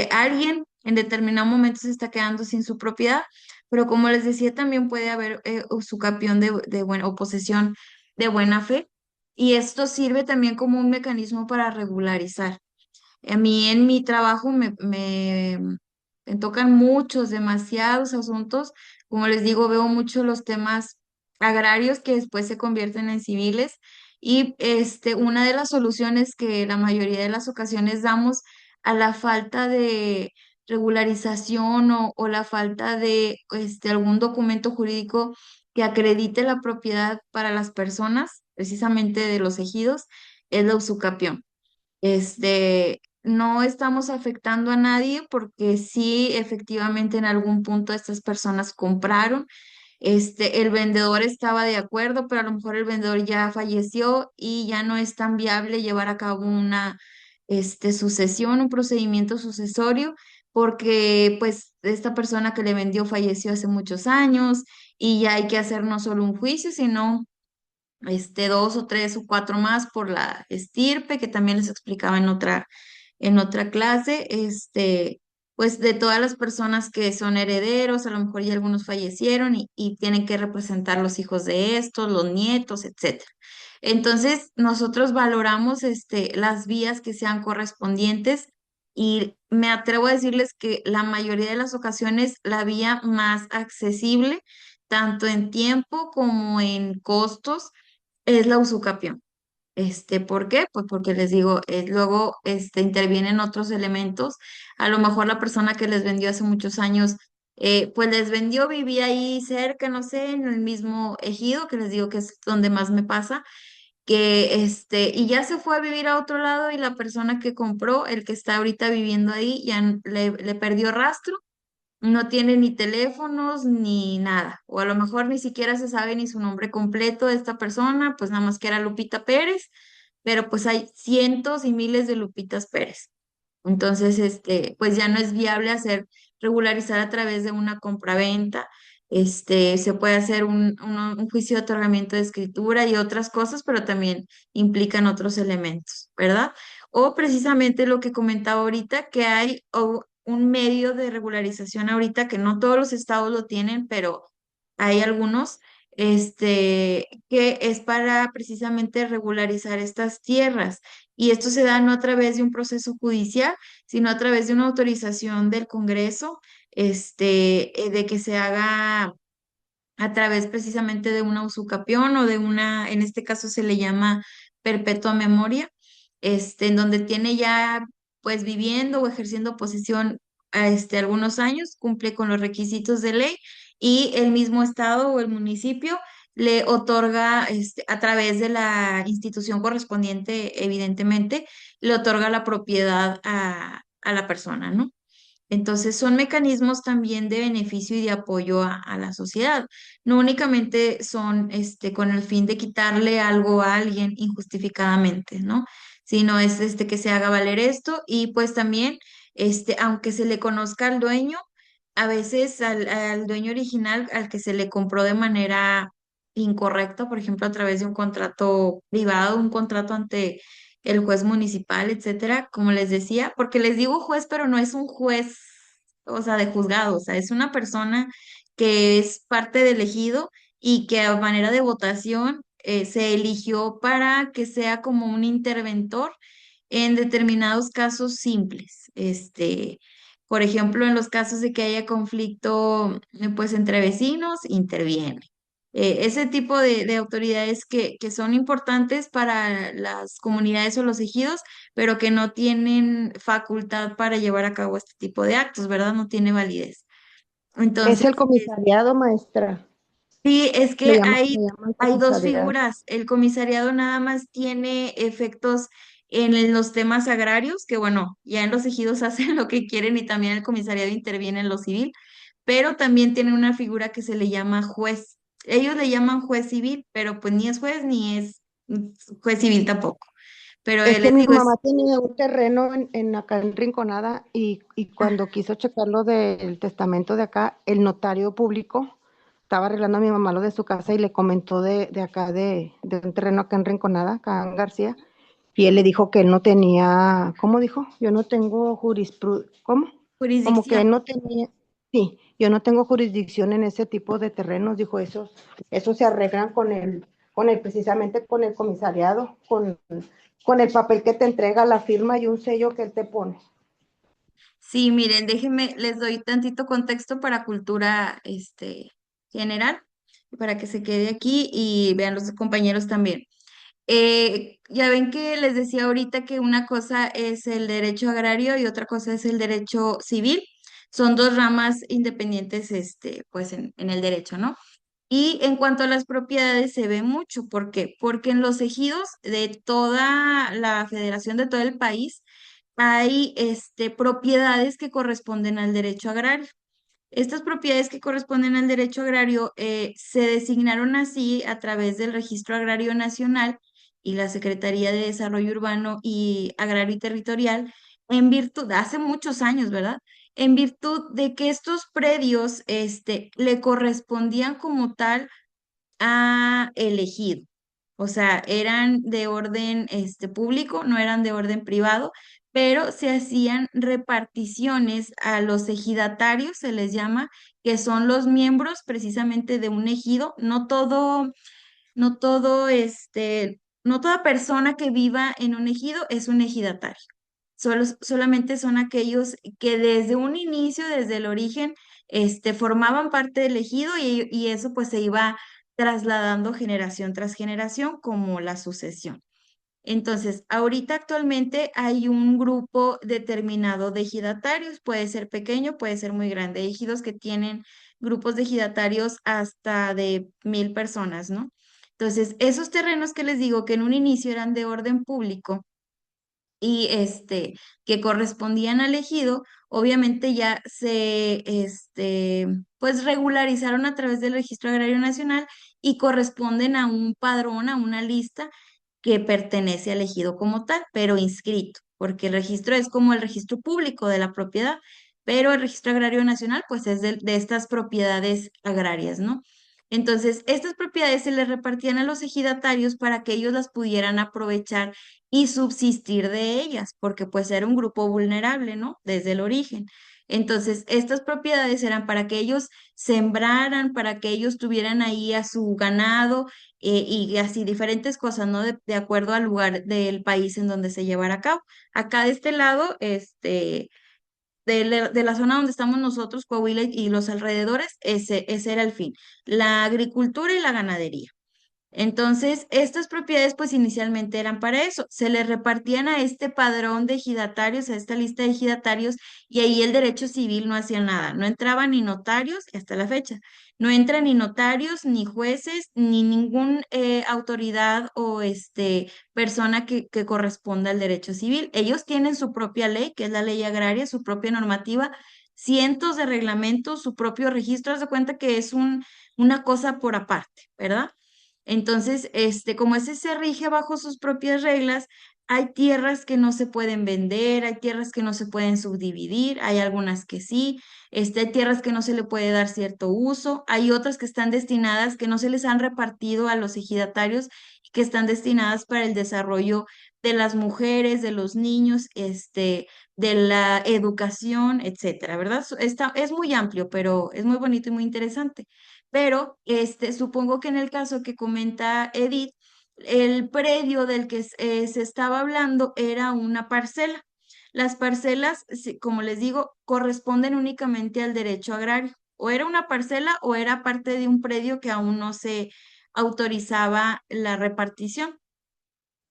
alguien en determinado momento se está quedando sin su propiedad, pero como les decía, también puede haber usucapión de buena o posesión de buena fe, y esto sirve también como un mecanismo para regularizar. A mí en mi trabajo me tocan muchos, demasiados asuntos. Como les digo, veo mucho los temas agrarios que después se convierten en civiles. Y una de las soluciones que la mayoría de las ocasiones damos a la falta de regularización o la falta de algún documento jurídico que acredite la propiedad para las personas, precisamente de los ejidos, es la usucapión. No estamos afectando a nadie porque sí, efectivamente, en algún punto estas personas compraron. El vendedor estaba de acuerdo, pero a lo mejor el vendedor ya falleció y ya no es tan viable llevar a cabo una, sucesión, un procedimiento sucesorio, porque pues esta persona que le vendió falleció hace muchos años y ya hay que hacer no solo un juicio, sino dos o tres o cuatro más por la estirpe, que también les explicaba en otra clase, pues de todas las personas que son herederos, a lo mejor ya algunos fallecieron y tienen que representar los hijos de estos, los nietos, etcétera. Entonces, nosotros valoramos, las vías que sean correspondientes. Y me atrevo a decirles que la mayoría de las ocasiones la vía más accesible, tanto en tiempo como en costos, es la usucapión. ¿Por qué? Pues porque les digo, luego intervienen otros elementos. A lo mejor la persona que les vendió hace muchos años, pues les vendió, vivía ahí cerca, no sé, en el mismo ejido, que les digo que es donde más me pasa, y ya se fue a vivir a otro lado y la persona que compró, el que está ahorita viviendo ahí, ya le perdió rastro, no tiene ni teléfonos ni nada, o a lo mejor ni siquiera se sabe ni su nombre completo de esta persona, pues nada más que era Lupita Pérez, pero pues hay cientos y miles de Lupitas Pérez. Entonces, pues ya no es viable hacer regularizar a través de una compraventa. Se puede hacer un juicio de otorgamiento de escritura y otras cosas, pero también implican otros elementos, ¿verdad? O precisamente lo que comentaba ahorita, que hay un medio de regularización ahorita que no todos los estados lo tienen, pero hay algunos, que es para precisamente regularizar estas tierras. Y esto se da no a través de un proceso judicial, sino a través de una autorización del Congreso, de que se haga a través precisamente de una usucapión o de una, en este caso se le llama perpetua memoria, en donde tiene ya pues viviendo o ejerciendo posesión algunos años, cumple con los requisitos de ley y el mismo estado o el municipio le otorga, a través de la institución correspondiente, evidentemente, le otorga la propiedad a la persona, ¿no? Entonces son mecanismos también de beneficio y de apoyo a la sociedad. No únicamente son con el fin de quitarle algo a alguien injustificadamente, ¿no? Sino es que se haga valer esto y pues también, aunque se le conozca al dueño, a veces al dueño original, al que se le compró de manera incorrecta, por ejemplo, a través de un contrato privado, un contrato ante el juez municipal, etcétera, como les decía, porque les digo juez, pero no es un juez, o sea, de juzgado, o sea, es una persona que es parte del ejido y que a manera de votación se eligió para que sea como un interventor en determinados casos simples. Por ejemplo, en los casos de que haya conflicto, pues entre vecinos, interviene. Ese tipo de autoridades que son importantes para las comunidades o los ejidos, pero que no tienen facultad para llevar a cabo este tipo de actos, ¿verdad? No tiene validez. Es Entonces, el comisariado, maestra. sí, es que Le llaman hay dos comisariado. figuras. El comisariado nada más tiene efectos en los temas agrarios, que bueno, ya en los ejidos hacen lo que quieren y también el comisariado interviene en lo civil, pero también tiene una figura que se le llama juez. Ellos le llaman juez civil, pero pues ni es juez ni es juez civil tampoco. Pero Es que les mi digo, mamá tenía un terreno acá en Rinconada y ah, cuando quiso checar lo del testamento de acá, el notario público estaba arreglando a mi mamá lo de su casa y le comentó de acá, de un terreno acá en Rinconada, acá en García, y él le dijo que él no tenía, ¿cómo dijo? Yo no tengo jurisprudencia, ¿cómo? Como que Jurisdicción. él no tenía, sí, yo no tengo jurisdicción en ese tipo de terrenos, dijo eso se arreglan precisamente con el comisariado, con el papel que te entrega, la firma y un sello que él te pone. Sí, miren, déjenme, les doy tantito contexto para cultura, general, para que se quede aquí y vean los compañeros también. Ya ven que les decía ahorita que una cosa es el derecho agrario y otra cosa es el derecho civil. Son dos ramas independientes, pues en el derecho, ¿no? Y en cuanto a las propiedades se ve mucho. ¿Por qué? Porque en los ejidos de toda la federación, de todo el país, hay, propiedades que corresponden al derecho agrario. Estas propiedades que corresponden al derecho agrario se designaron así a través del Registro Agrario Nacional y la Secretaría de Desarrollo Urbano y Agrario y Territorial en virtud, hace muchos años, ¿verdad? En virtud de que estos predios, le correspondían como tal a elegido. O sea, eran de orden, público, no eran de orden privado, pero se hacían reparticiones a los ejidatarios, se les llama, que son los miembros precisamente de un ejido. No toda persona que viva en un ejido es un ejidatario. Solamente son aquellos que desde un inicio, desde el origen, formaban parte del ejido y eso pues se iba trasladando generación tras generación como la sucesión. Entonces, ahorita actualmente hay un grupo determinado de ejidatarios, puede ser pequeño, puede ser muy grande. Hay ejidos que tienen grupos de ejidatarios hasta de 1,000 personas, ¿no? Entonces, esos terrenos que les digo que en un inicio eran de orden público, y que correspondían al ejido, obviamente ya pues regularizaron a través del Registro Agrario Nacional y corresponden a un padrón, a una lista que pertenece al ejido como tal, pero inscrito, porque el registro es como el registro público de la propiedad, pero el Registro Agrario Nacional pues es de estas propiedades agrarias, ¿no? Entonces, estas propiedades se les repartían a los ejidatarios para que ellos las pudieran aprovechar y subsistir de ellas, porque pues era un grupo vulnerable, ¿no? Desde el origen. Entonces, estas propiedades eran para que ellos sembraran, para que ellos tuvieran ahí a su ganado y así diferentes cosas, ¿no? De acuerdo al lugar del país en donde se llevara a cabo. Acá de este lado, de la zona donde estamos nosotros, Coahuila y los alrededores, ese era el fin, la agricultura y la ganadería. Entonces, estas propiedades pues inicialmente eran para eso, se le repartían a este padrón de ejidatarios, a esta lista de ejidatarios, y ahí el derecho civil no hacía nada, no entraban ni notarios, y hasta la fecha, no entran ni notarios, ni jueces, ni ningún autoridad o persona que corresponda al derecho civil. Ellos tienen su propia ley, que es la ley agraria, su propia normativa, cientos de reglamentos, su propio registro, haz de cuenta que es una cosa por aparte, ¿verdad? Entonces, como ese se rige bajo sus propias reglas, hay tierras que no se pueden vender, hay tierras que no se pueden subdividir, hay algunas que sí, hay tierras que no se le puede dar cierto uso, hay otras que están destinadas, que no se les han repartido a los ejidatarios, que están destinadas para el desarrollo de las mujeres, de los niños, de la educación, etcétera, ¿verdad? Es muy amplio, pero es muy bonito y muy interesante. Pero supongo que en el caso que comenta Edith, el predio del que se estaba hablando era una parcela. Las parcelas, sí, como les digo, corresponden únicamente al derecho agrario. O era una parcela o era parte de un predio que aún no se autorizaba la repartición.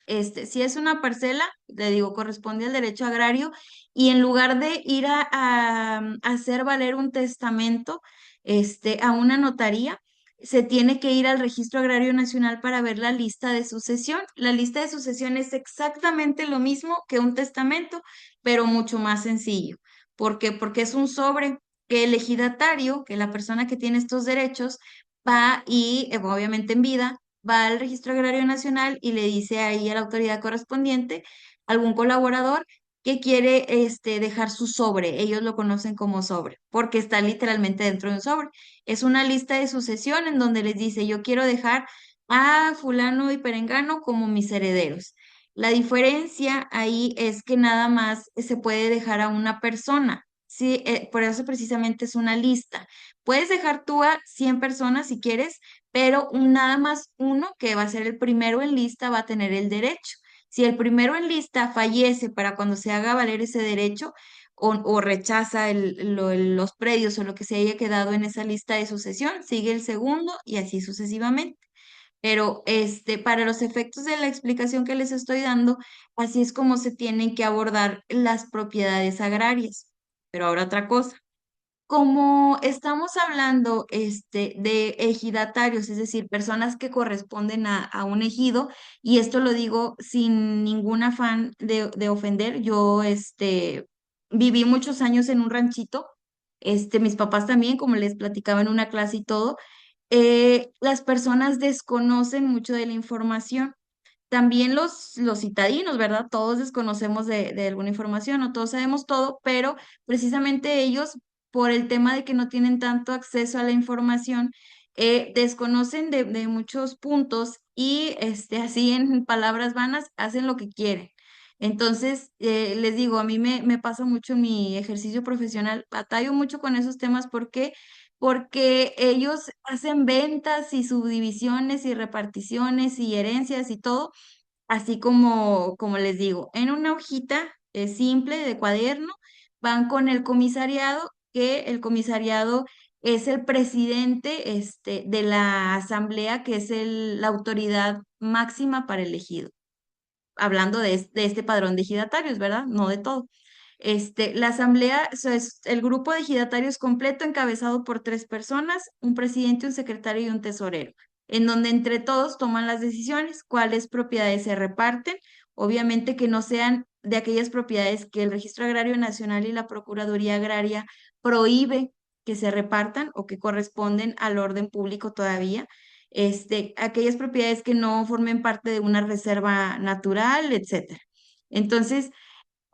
Si es una parcela, le digo, corresponde al derecho agrario y en lugar de ir a hacer valer un testamento, a una notaría, se tiene que ir al Registro Agrario Nacional para ver la lista de sucesión. La lista de sucesión es exactamente lo mismo que un testamento, pero mucho más sencillo. ¿Por qué? Porque es un sobre que el ejidatario, que la persona que tiene estos derechos, va y, obviamente en vida, va al Registro Agrario Nacional y le dice ahí a la autoridad correspondiente, algún colaborador, que quiere dejar su sobre. Ellos lo conocen como sobre, porque está literalmente dentro de un sobre. Es una lista de sucesión en donde les dice, yo quiero dejar a fulano y perengano como mis herederos. La diferencia ahí es que nada más se puede dejar a una persona. Sí, por eso precisamente es una lista. Puedes dejar tú a 100 personas si quieres, pero nada más uno, que va a ser el primero en lista, va a tener el derecho. Si el primero en lista fallece para cuando se haga valer ese derecho o rechaza los predios o lo que se haya quedado en esa lista de sucesión, sigue el segundo y así sucesivamente. Pero para los efectos de la explicación que les estoy dando, así es como se tienen que abordar las propiedades agrarias. Pero ahora otra cosa. Como estamos hablando de ejidatarios, es decir, personas que corresponden a un ejido, y esto lo digo sin ningún afán de ofender, yo viví muchos años en un ranchito, mis papás también, como les platicaba en una clase y todo, las personas desconocen mucho de la información. También los citadinos, ¿verdad? Todos desconocemos de alguna información, no todos sabemos todo, pero precisamente ellos, por el tema de que no tienen tanto acceso a la información, desconocen de muchos puntos y así en palabras vanas hacen lo que quieren. Entonces, les digo, a mí me pasa mucho en mi ejercicio profesional, batallo mucho con esos temas porque ellos hacen ventas y subdivisiones y reparticiones y herencias y todo así como les digo, en una hojita simple de cuaderno, van con el comisariado, que el comisariado es el presidente de la asamblea, que es la autoridad máxima para el elegido. Hablando de este padrón de ejidatarios, ¿verdad? No de todo. La asamblea, es el grupo de ejidatarios completo encabezado por 3 personas, un presidente, un secretario y un tesorero, en donde entre todos toman las decisiones, cuáles propiedades se reparten, obviamente que no sean de aquellas propiedades que el Registro Agrario Nacional y la Procuraduría Agraria prohíbe que se repartan o que corresponden al orden público todavía. Aquellas propiedades que no formen parte de una reserva natural, etcétera. Entonces,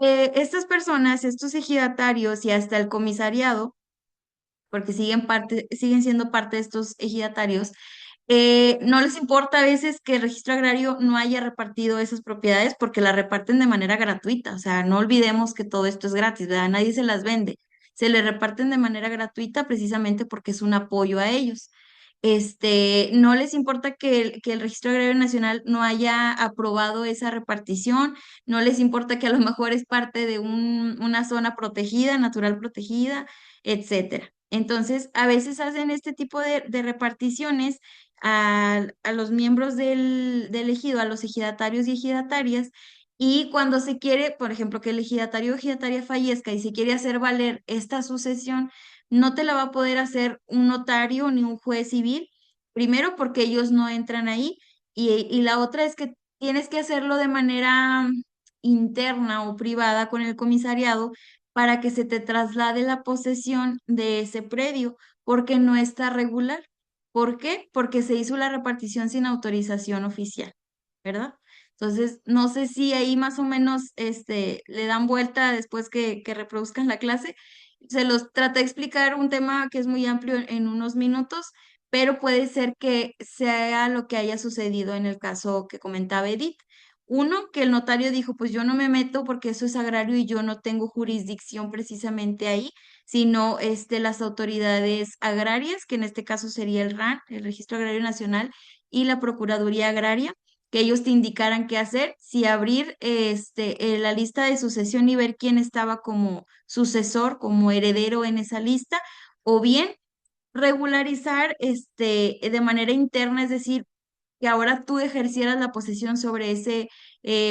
estas personas, estos ejidatarios y hasta el comisariado, porque siguen siendo parte de estos ejidatarios, no les importa a veces que el registro agrario no haya repartido esas propiedades porque las reparten de manera gratuita. O sea, no olvidemos que todo esto es gratis, ¿verdad? Nadie se las vende. Se les reparten de manera gratuita precisamente porque es un apoyo a ellos. No les importa que el Registro Agrario Nacional no haya aprobado esa repartición, no les importa que a lo mejor es parte de una zona protegida, natural protegida, etcétera. Entonces, a veces hacen este tipo de reparticiones a los miembros del ejido, a los ejidatarios y ejidatarias, y cuando se quiere, por ejemplo, que el ejidatario o ejidataria fallezca y se quiere hacer valer esta sucesión, no te la va a poder hacer un notario ni un juez civil, primero porque ellos no entran ahí, y la otra es que tienes que hacerlo de manera interna o privada con el comisariado para que se te traslade la posesión de ese predio, porque no está regular. ¿Por qué? Porque se hizo la repartición sin autorización oficial, ¿verdad? Entonces, no sé si ahí más o menos le dan vuelta después que reproduzcan la clase. Se los traté de explicar un tema que es muy amplio en unos minutos, pero puede ser que sea lo que haya sucedido en el caso que comentaba Edith. Uno, que el notario dijo, pues yo no me meto porque eso es agrario y yo no tengo jurisdicción precisamente ahí, sino las autoridades agrarias, que en este caso sería el RAN, el Registro Agrario Nacional, y la Procuraduría Agraria, que ellos te indicaran qué hacer, si abrir la lista de sucesión y ver quién estaba como sucesor, como heredero en esa lista, o bien regularizar de manera interna, es decir, que ahora tú ejercieras la posesión sobre ese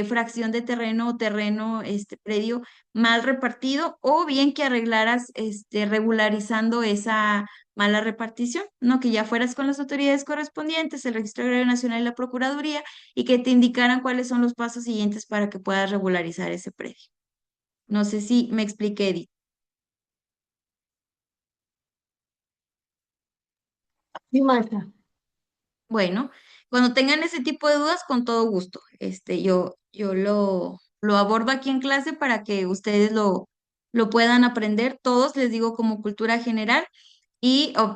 fracción de terreno o terreno, predio mal repartido, o bien que arreglaras, regularizando esa mala repartición, ¿no? Que ya fueras con las autoridades correspondientes, el Registro Agrario Nacional y la Procuraduría, y que te indicaran cuáles son los pasos siguientes para que puedas regularizar ese predio. No sé si me expliqué, Edith. Sí, maestra. Bueno, cuando tengan ese tipo de dudas, con todo gusto, yo lo lo abordo aquí en clase para que ustedes lo puedan aprender todos, les digo como cultura general.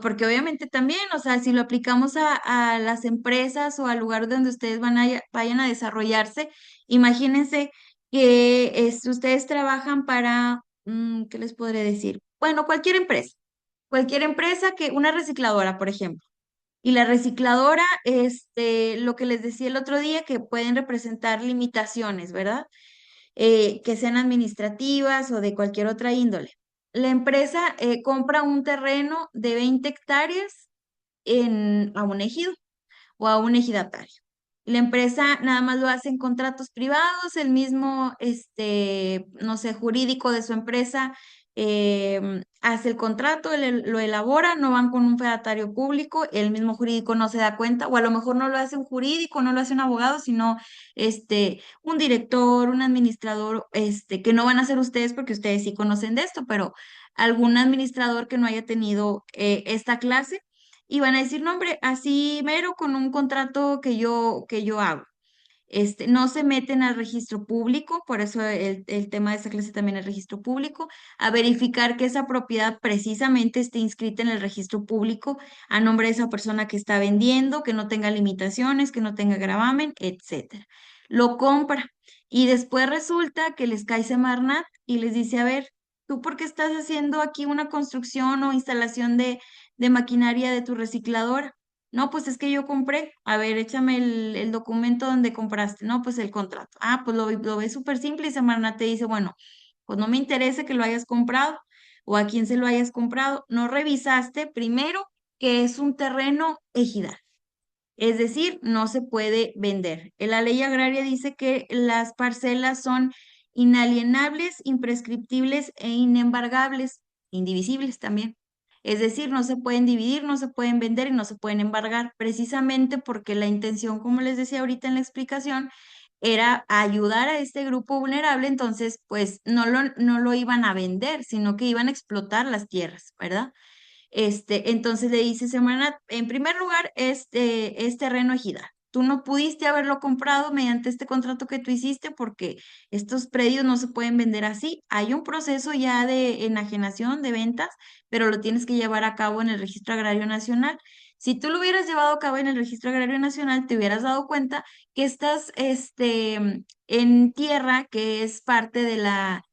Porque obviamente también, o sea, si lo aplicamos a las empresas o al lugar donde ustedes vayan a desarrollarse, imagínense que ustedes trabajan para, ¿qué les podré decir? Bueno, cualquier empresa una recicladora, por ejemplo. Y la recicladora, lo que les decía el otro día, que pueden representar limitaciones, ¿verdad? Que sean administrativas o de cualquier otra índole. La empresa compra un terreno de 20 hectáreas a un ejido o a un ejidatario. La empresa nada más lo hace en contratos privados, el mismo, no sé, jurídico de su empresa hace el contrato, lo elabora, no van con un fedatario público, el mismo jurídico no se da cuenta, o a lo mejor no lo hace un jurídico, no lo hace un abogado, sino un director, un administrador, que no van a ser ustedes porque ustedes sí conocen de esto, pero algún administrador que no haya tenido esta clase y van a decir, no, hombre, así mero con un contrato que yo hago. No se meten al registro público, por eso el tema de esta clase también es registro público, a verificar que esa propiedad precisamente esté inscrita en el registro público a nombre de esa persona que está vendiendo, que no tenga limitaciones, que no tenga gravamen, etcétera. Lo compra y después resulta que les cae Semarnat y les dice, a ver, ¿tú por qué estás haciendo aquí una construcción o instalación de maquinaria de tu recicladora? No, pues es que yo compré. A ver, échame el documento donde compraste. No, pues el contrato. Ah, pues lo ves súper simple y Semarnat te dice, bueno, pues no me interesa que lo hayas comprado o a quién se lo hayas comprado. No revisaste primero que es un terreno ejidal. Es decir, no se puede vender. La ley agraria dice que las parcelas son inalienables, imprescriptibles e inembargables, indivisibles también. Es decir, no se pueden dividir, no se pueden vender y no se pueden embargar, precisamente porque la intención, como les decía ahorita en la explicación, era ayudar a este grupo vulnerable, entonces, pues no lo iban a vender, sino que iban a explotar las tierras, ¿verdad? Entonces le dice Semana, en primer lugar, es terreno ejidal. Tú no pudiste haberlo comprado mediante este contrato que tú hiciste porque estos predios no se pueden vender así. Hay un proceso ya de enajenación de ventas, pero lo tienes que llevar a cabo en el Registro Agrario Nacional. Si tú lo hubieras llevado a cabo en el Registro Agrario Nacional, te hubieras dado cuenta que estás en tierra que es parte de la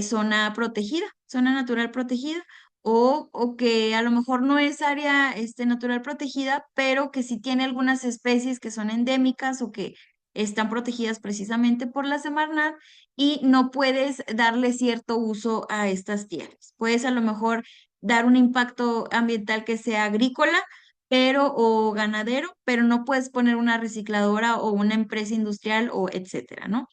zona protegida, zona natural protegida o que a lo mejor no es área natural protegida, pero que sí tiene algunas especies que son endémicas o que están protegidas precisamente por la Semarnat y no puedes darle cierto uso a estas tierras. Puedes a lo mejor dar un impacto ambiental que sea agrícola, o ganadero, pero no puedes poner una recicladora o una empresa industrial o etcétera, ¿no?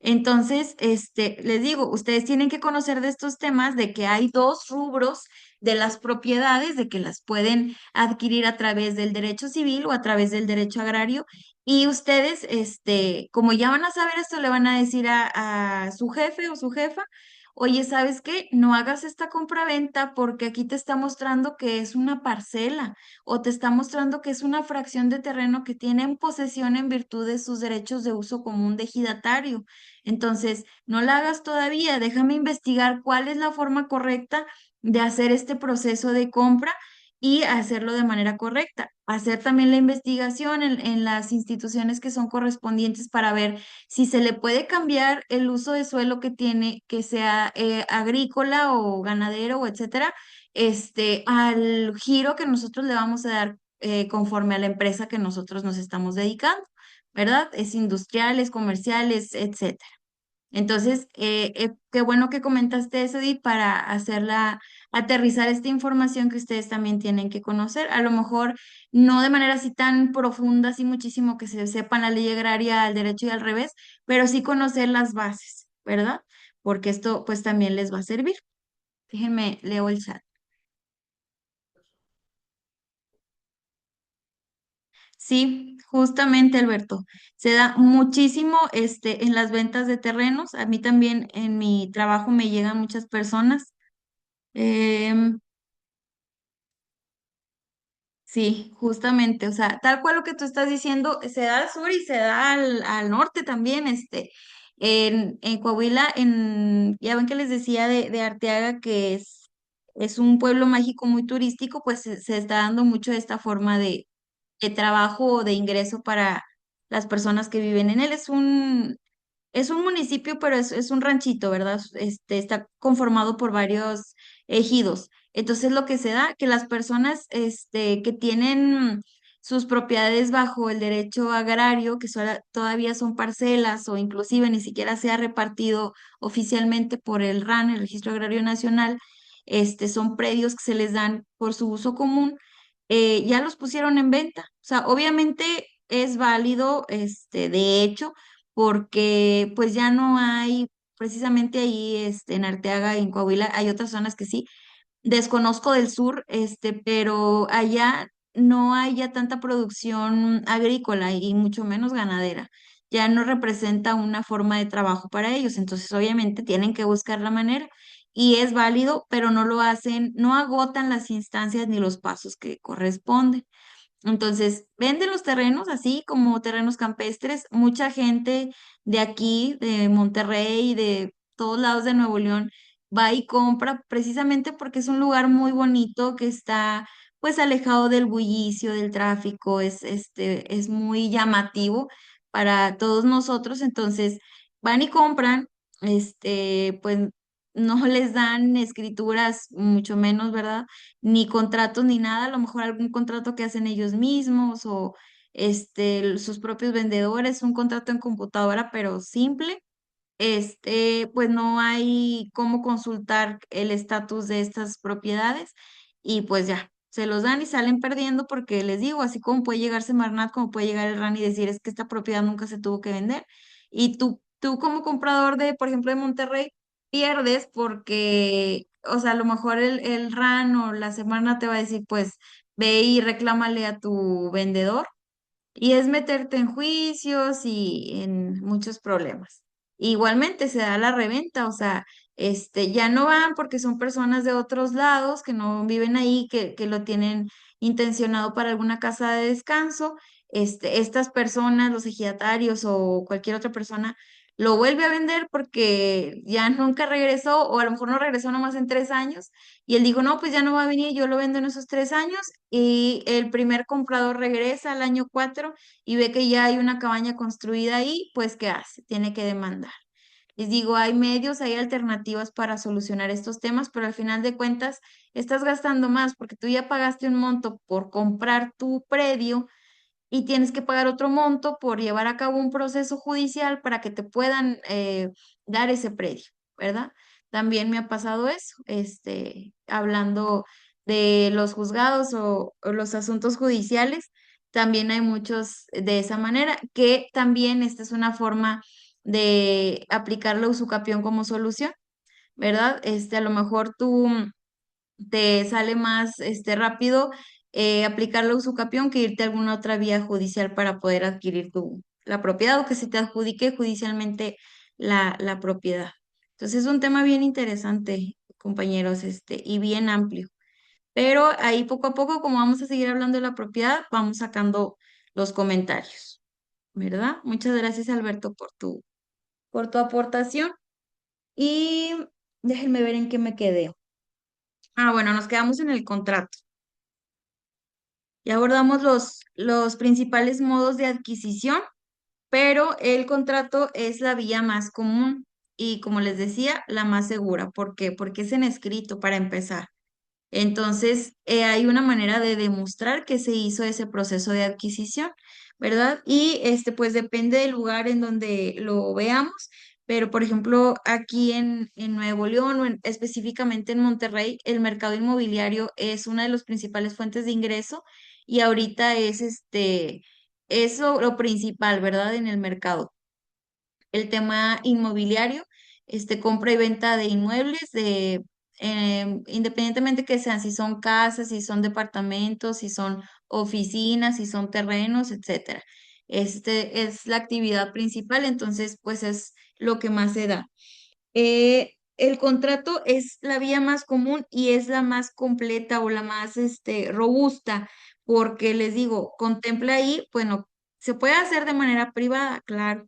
Entonces, les digo, ustedes tienen que conocer de estos temas, de que hay dos rubros de las propiedades, de que las pueden adquirir a través del derecho civil o a través del derecho agrario. Y ustedes, como ya van a saber esto, le van a decir a su jefe o su jefa, oye, ¿sabes qué? No hagas esta compraventa porque aquí te está mostrando que es una parcela o te está mostrando que es una fracción de terreno que tiene en posesión en virtud de sus derechos de uso común de ejidatario. Entonces, no la hagas todavía, déjame investigar cuál es la forma correcta de hacer este proceso de compra y hacerlo de manera correcta. Hacer también la investigación en las instituciones que son correspondientes para ver si se le puede cambiar el uso de suelo que tiene, que sea agrícola o ganadero o etcétera, al giro que nosotros le vamos a dar conforme a la empresa que nosotros nos estamos dedicando, ¿verdad? Es industrial, es comercial, etcétera. Entonces, qué bueno que comentaste eso, Edith, para aterrizar esta información que ustedes también tienen que conocer. A lo mejor no de manera así tan profunda, así muchísimo que se sepan la ley agraria al derecho y al revés, pero sí conocer las bases, ¿verdad? Porque esto pues también les va a servir. Déjenme, leo el chat. Sí, justamente, Alberto. Se da muchísimo en las ventas de terrenos. A mí también en mi trabajo me llegan muchas personas. Em, sí, justamente. O sea, tal cual lo que tú estás diciendo, se da al sur y se da al norte también. En Coahuila, ya ven que les decía de Arteaga que es un pueblo mágico muy turístico, pues se está dando mucho esta forma de trabajo o de ingreso para las personas que viven en él. Es un municipio, pero es un ranchito, ¿verdad? Está conformado por varios ejidos. Entonces, lo que se da, que las personas que tienen sus propiedades bajo el derecho agrario, que todavía son parcelas o inclusive ni siquiera se ha repartido oficialmente por el RAN, el Registro Agrario Nacional, son predios que se les dan por su uso común, ya los pusieron en venta. O sea, obviamente es válido, de hecho, porque pues ya no hay, precisamente ahí, en Arteaga y en Coahuila, hay otras zonas que sí. Desconozco del sur, pero allá no hay ya tanta producción agrícola y mucho menos ganadera. Ya no representa una forma de trabajo para ellos, entonces obviamente tienen que buscar la manera y es válido, pero no lo hacen, no agotan las instancias ni los pasos que corresponden. Entonces, venden los terrenos así como terrenos campestres. Mucha gente de aquí, de Monterrey, de todos lados de Nuevo León, va y compra precisamente porque es un lugar muy bonito que está pues alejado del bullicio, del tráfico, es muy llamativo para todos nosotros. Entonces, van y compran, pues no les dan escrituras, mucho menos, ¿verdad? Ni contratos ni nada, a lo mejor algún contrato que hacen ellos mismos o sus propios vendedores, un contrato en computadora, pero simple. Pues no hay cómo consultar el estatus de estas propiedades y pues ya, se los dan y salen perdiendo porque les digo, así como puede llegar Semarnat, como puede llegar el RAN y decir es que esta propiedad nunca se tuvo que vender. Y tú como comprador de, por ejemplo, de Monterrey, pierdes porque, o sea, a lo mejor el RAN o la Semarnat te va a decir, pues ve y reclámale a tu vendedor y es meterte en juicios y en muchos problemas. Igualmente se da la reventa, o sea, ya no van porque son personas de otros lados que no viven ahí, que lo tienen intencionado para alguna casa de descanso. Estas personas, los ejidatarios o cualquier otra persona, lo vuelve a vender porque ya nunca regresó o a lo mejor no regresó nomás en 3 años y él dijo, no, pues ya no va a venir, yo lo vendo en esos 3 años y el primer comprador regresa al año 4 y ve que ya hay una cabaña construida ahí, pues ¿qué hace? Tiene que demandar. Les digo, hay medios, hay alternativas para solucionar estos temas, pero al final de cuentas estás gastando más porque tú ya pagaste un monto por comprar tu predio y tienes que pagar otro monto por llevar a cabo un proceso judicial para que te puedan dar ese predio, ¿verdad? También me ha pasado eso, hablando de los juzgados o los asuntos judiciales, también hay muchos de esa manera, que también esta es una forma de aplicar la usucapión como solución, ¿verdad? A lo mejor tú te sale más rápido aplicar la usucapión que irte a alguna otra vía judicial para poder adquirir la propiedad o que se te adjudique judicialmente la propiedad. Entonces es un tema bien interesante, compañeros, y bien amplio. Pero ahí poco a poco, como vamos a seguir hablando de la propiedad, vamos sacando los comentarios, ¿verdad? Muchas gracias, Alberto, por tu aportación y déjenme ver en qué me quedé. Ah, bueno, nos quedamos en el contrato. Ya abordamos los principales modos de adquisición, pero el contrato es la vía más común y, como les decía, la más segura. ¿Por qué? Porque es en escrito para empezar. Entonces, hay una manera de demostrar que se hizo ese proceso de adquisición, ¿verdad? Y pues depende del lugar en donde lo veamos, pero por ejemplo, aquí en Nuevo León o específicamente en Monterrey, el mercado inmobiliario es una de las principales fuentes de ingreso y ahorita es lo principal, ¿verdad? En el mercado el tema inmobiliario, compra y venta de inmuebles, independientemente que sean, si son casas, si son departamentos, si son oficinas, si son terrenos, etcétera. Es la actividad principal, entonces, pues es lo que más se da. El contrato es la vía más común y es la más completa o la más robusta, porque les digo, contempla ahí, bueno, se puede hacer de manera privada, claro,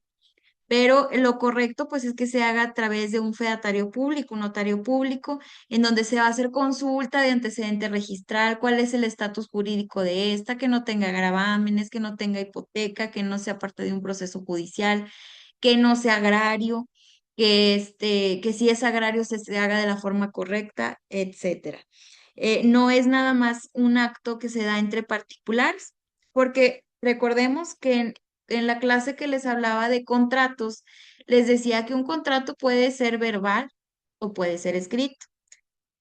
pero lo correcto pues es que se haga a través de un fedatario público, un notario público, en donde se va a hacer consulta de antecedente registral, cuál es el estatus jurídico de esta, que no tenga gravámenes, que no tenga hipoteca, que no sea parte de un proceso judicial, que no sea agrario, que si es agrario se haga de la forma correcta, etcétera. No es nada más un acto que se da entre particulares, porque recordemos que en la clase que les hablaba de contratos, les decía que un contrato puede ser verbal o puede ser escrito,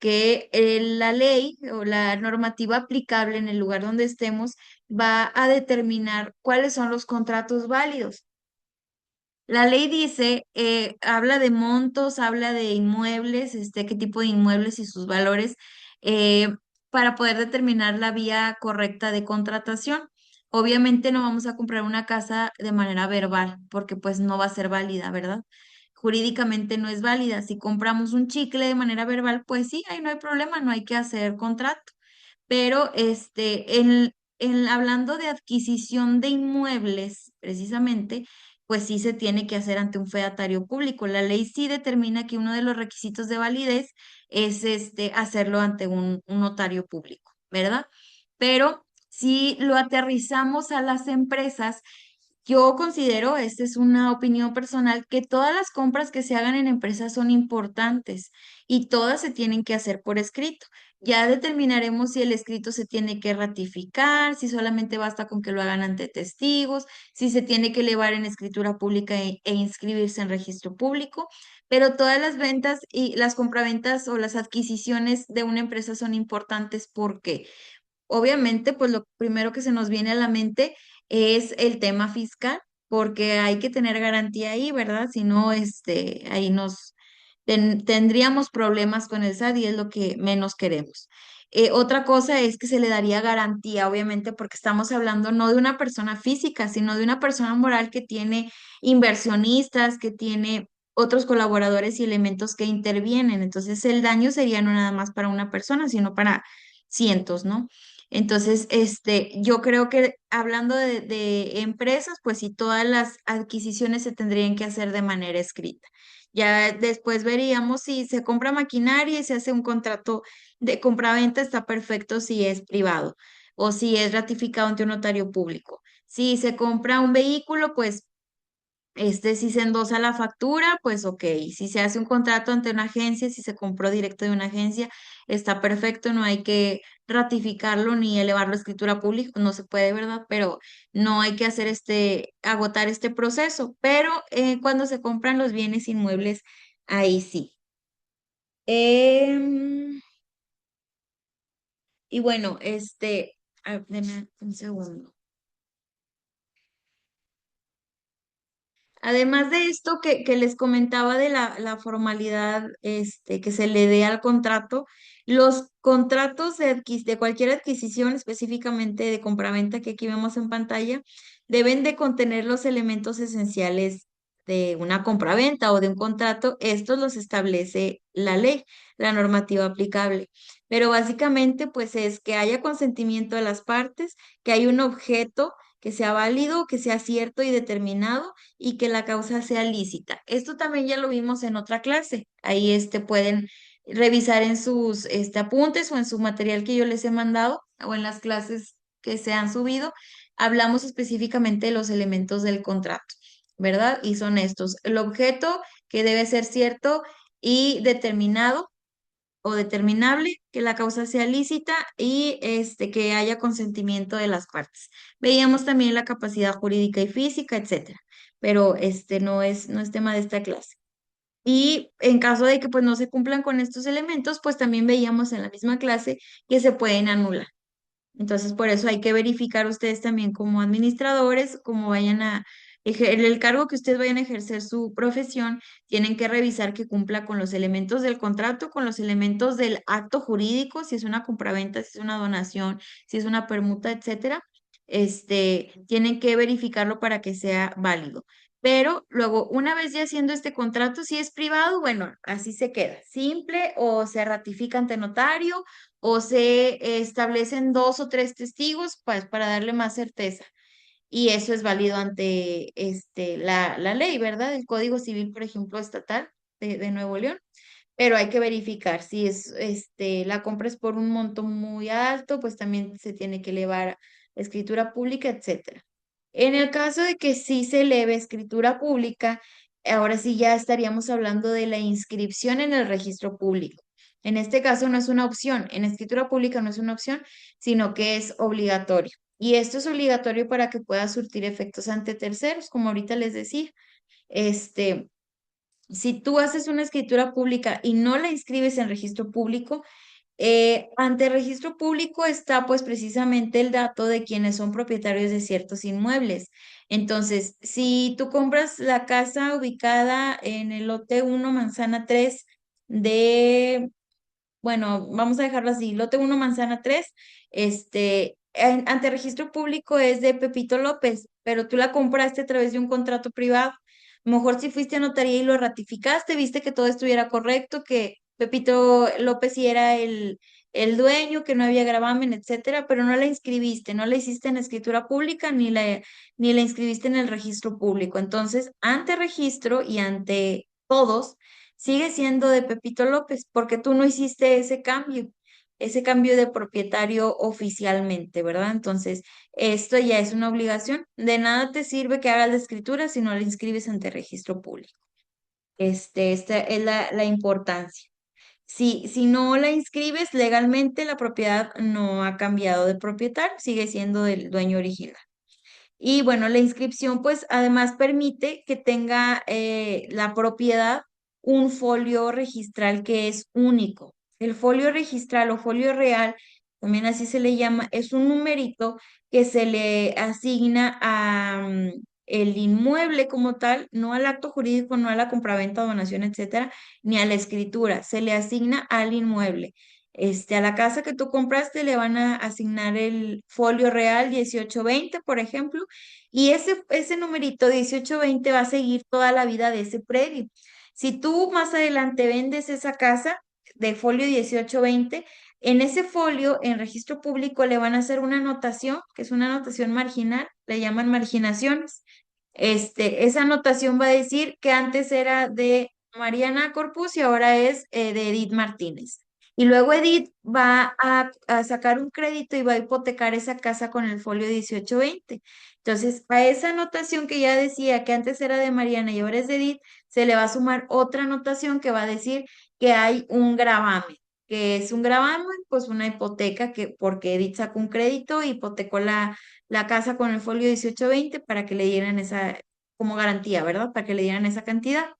que la ley o la normativa aplicable en el lugar donde estemos va a determinar cuáles son los contratos válidos. La ley dice, habla de montos, habla de inmuebles, qué tipo de inmuebles y sus valores, eh, para poder determinar la vía correcta de contratación. Obviamente no vamos a comprar una casa de manera verbal, porque pues no va a ser válida, ¿verdad? Jurídicamente no es válida. Si compramos un chicle de manera verbal, pues sí, ahí no hay problema, no hay que hacer contrato. Pero hablando de adquisición de inmuebles, precisamente, pues sí se tiene que hacer ante un fedatario público. La ley sí determina que uno de los requisitos de validez es hacerlo ante un notario público, ¿verdad? Pero si lo aterrizamos a las empresas, yo considero, esta es una opinión personal, que todas las compras que se hagan en empresas son importantes y todas se tienen que hacer por escrito. Ya determinaremos si el escrito se tiene que ratificar, si solamente basta con que lo hagan ante testigos, si se tiene que elevar en escritura pública e inscribirse en registro público, pero todas las ventas y las compraventas o las adquisiciones de una empresa son importantes porque obviamente, pues lo primero que se nos viene a la mente es el tema fiscal, porque hay que tener garantía ahí, ¿verdad? Si no, ahí tendríamos problemas con el SAT y es lo que menos queremos. Otra cosa es que se le daría garantía, obviamente, porque estamos hablando no de una persona física, sino de una persona moral que tiene inversionistas, que tiene otros colaboradores y elementos que intervienen. Entonces, el daño sería no nada más para una persona, sino para cientos, ¿no? Entonces, yo creo que hablando de empresas, pues sí, todas las adquisiciones se tendrían que hacer de manera escrita. Ya después veríamos si se compra maquinaria y se hace un contrato de compraventa, está perfecto si es privado o si es ratificado ante un notario público. Si se compra un vehículo, pues si se endosa la factura, pues ok. Si se hace un contrato ante una agencia, si se compró directo de una agencia, está perfecto, no hay que ratificarlo ni elevarlo a escritura pública, no se puede, ¿verdad? Pero no hay que hacer agotar este proceso. Pero cuando se compran los bienes inmuebles, ahí sí. Em, y bueno, deme un segundo. Además de esto que les comentaba de la formalidad que se le dé al contrato, los contratos de cualquier adquisición, específicamente de compraventa que aquí vemos en pantalla, deben de contener los elementos esenciales de una compraventa o de un contrato. Estos los establece la ley, la normativa aplicable. Pero básicamente, pues es que haya consentimiento de las partes, que hay un objeto que sea válido, que sea cierto y determinado y que la causa sea lícita. Esto también ya lo vimos en otra clase. Ahí pueden revisar en sus apuntes o en su material que yo les he mandado o en las clases que se han subido. Hablamos específicamente de los elementos del contrato, ¿verdad? Y son estos. El objeto que debe ser cierto y determinado o determinable, que la causa sea lícita y que haya consentimiento de las partes. Veíamos también la capacidad jurídica y física, etcétera, pero no es tema de esta clase. Y en caso de que pues no se cumplan con estos elementos, pues también veíamos en la misma clase que se pueden anular. Entonces, por eso hay que verificar ustedes también como administradores, como vayan a ejercer el cargo que ustedes vayan a ejercer su profesión, tienen que revisar que cumpla con los elementos del contrato, con los elementos del acto jurídico, si es una compraventa, si es una donación, si es una permuta, etcétera. Tienen que verificarlo para que sea válido. Pero luego, una vez ya haciendo este contrato, si es privado, bueno, así se queda, simple o se ratifica ante notario o se establecen dos o tres testigos pues, para darle más certeza. y eso es válido ante la ley, ¿verdad? El Código Civil, por ejemplo, estatal de Nuevo León, pero hay que verificar si es la compra es por un monto muy alto, pues también se tiene que elevar a escritura pública, etcétera. En el caso de que sí se eleve escritura pública, ahora sí ya estaríamos hablando de la inscripción en el registro público. En este caso no es una opción, en escritura pública no es una opción, sino que es obligatorio. Y esto es obligatorio para que pueda surtir efectos ante terceros, como ahorita les decía. Este, si tú haces una escritura pública y no la inscribes en registro público, ante el registro público está pues precisamente el dato de quienes son propietarios de ciertos inmuebles. Entonces, si tú compras la casa ubicada en el lote 1, manzana 3 de bueno, vamos a dejarlo así, lote 1, manzana 3, ante registro público es de Pepito López, pero tú la compraste a través de un contrato privado. A lo mejor si fuiste a notaría y lo ratificaste, viste que todo estuviera correcto, que Pepito López sí era el dueño, que no había gravamen, etcétera, pero no la inscribiste, no la hiciste en escritura pública ni la inscribiste en el registro público. Entonces, ante registro y ante todos, sigue siendo de Pepito López, porque tú no hiciste ese cambio de propietario oficialmente, ¿verdad? Entonces, esto ya es una obligación. De nada te sirve que hagas la escritura si no la inscribes ante registro público. Esta es la importancia. Si no la inscribes legalmente, la propiedad no ha cambiado de propietario, sigue siendo del dueño original. Y bueno, la inscripción pues además permite que tenga la propiedad un folio registral que es único. El folio registral o folio real, también así se le llama, es un numerito que se le asigna a el inmueble como tal, no al acto jurídico, no a la compraventa, donación, etcétera, ni a la escritura, se le asigna al inmueble. A la casa que tú compraste le van a asignar el folio real 1820, por ejemplo, y ese numerito 1820 va a seguir toda la vida de ese predio. Si tú más adelante vendes esa casa de folio 1820, en ese folio, en registro público, le van a hacer una anotación, que es una anotación marginal, le llaman marginaciones. Esa anotación va a decir que antes era de Mariana Corpus y ahora es de Edith Martínez. Y luego Edith va a sacar un crédito y va a hipotecar esa casa con el folio 1820. Entonces, a esa anotación que ya decía que antes era de Mariana y ahora es de Edith, se le va a sumar otra anotación que va a decir que hay un gravamen, que es un gravamen, pues una hipoteca que porque Edith sacó un crédito, hipotecó la casa con el folio 1820 para que le dieran esa, como garantía, ¿verdad? Para que le dieran esa cantidad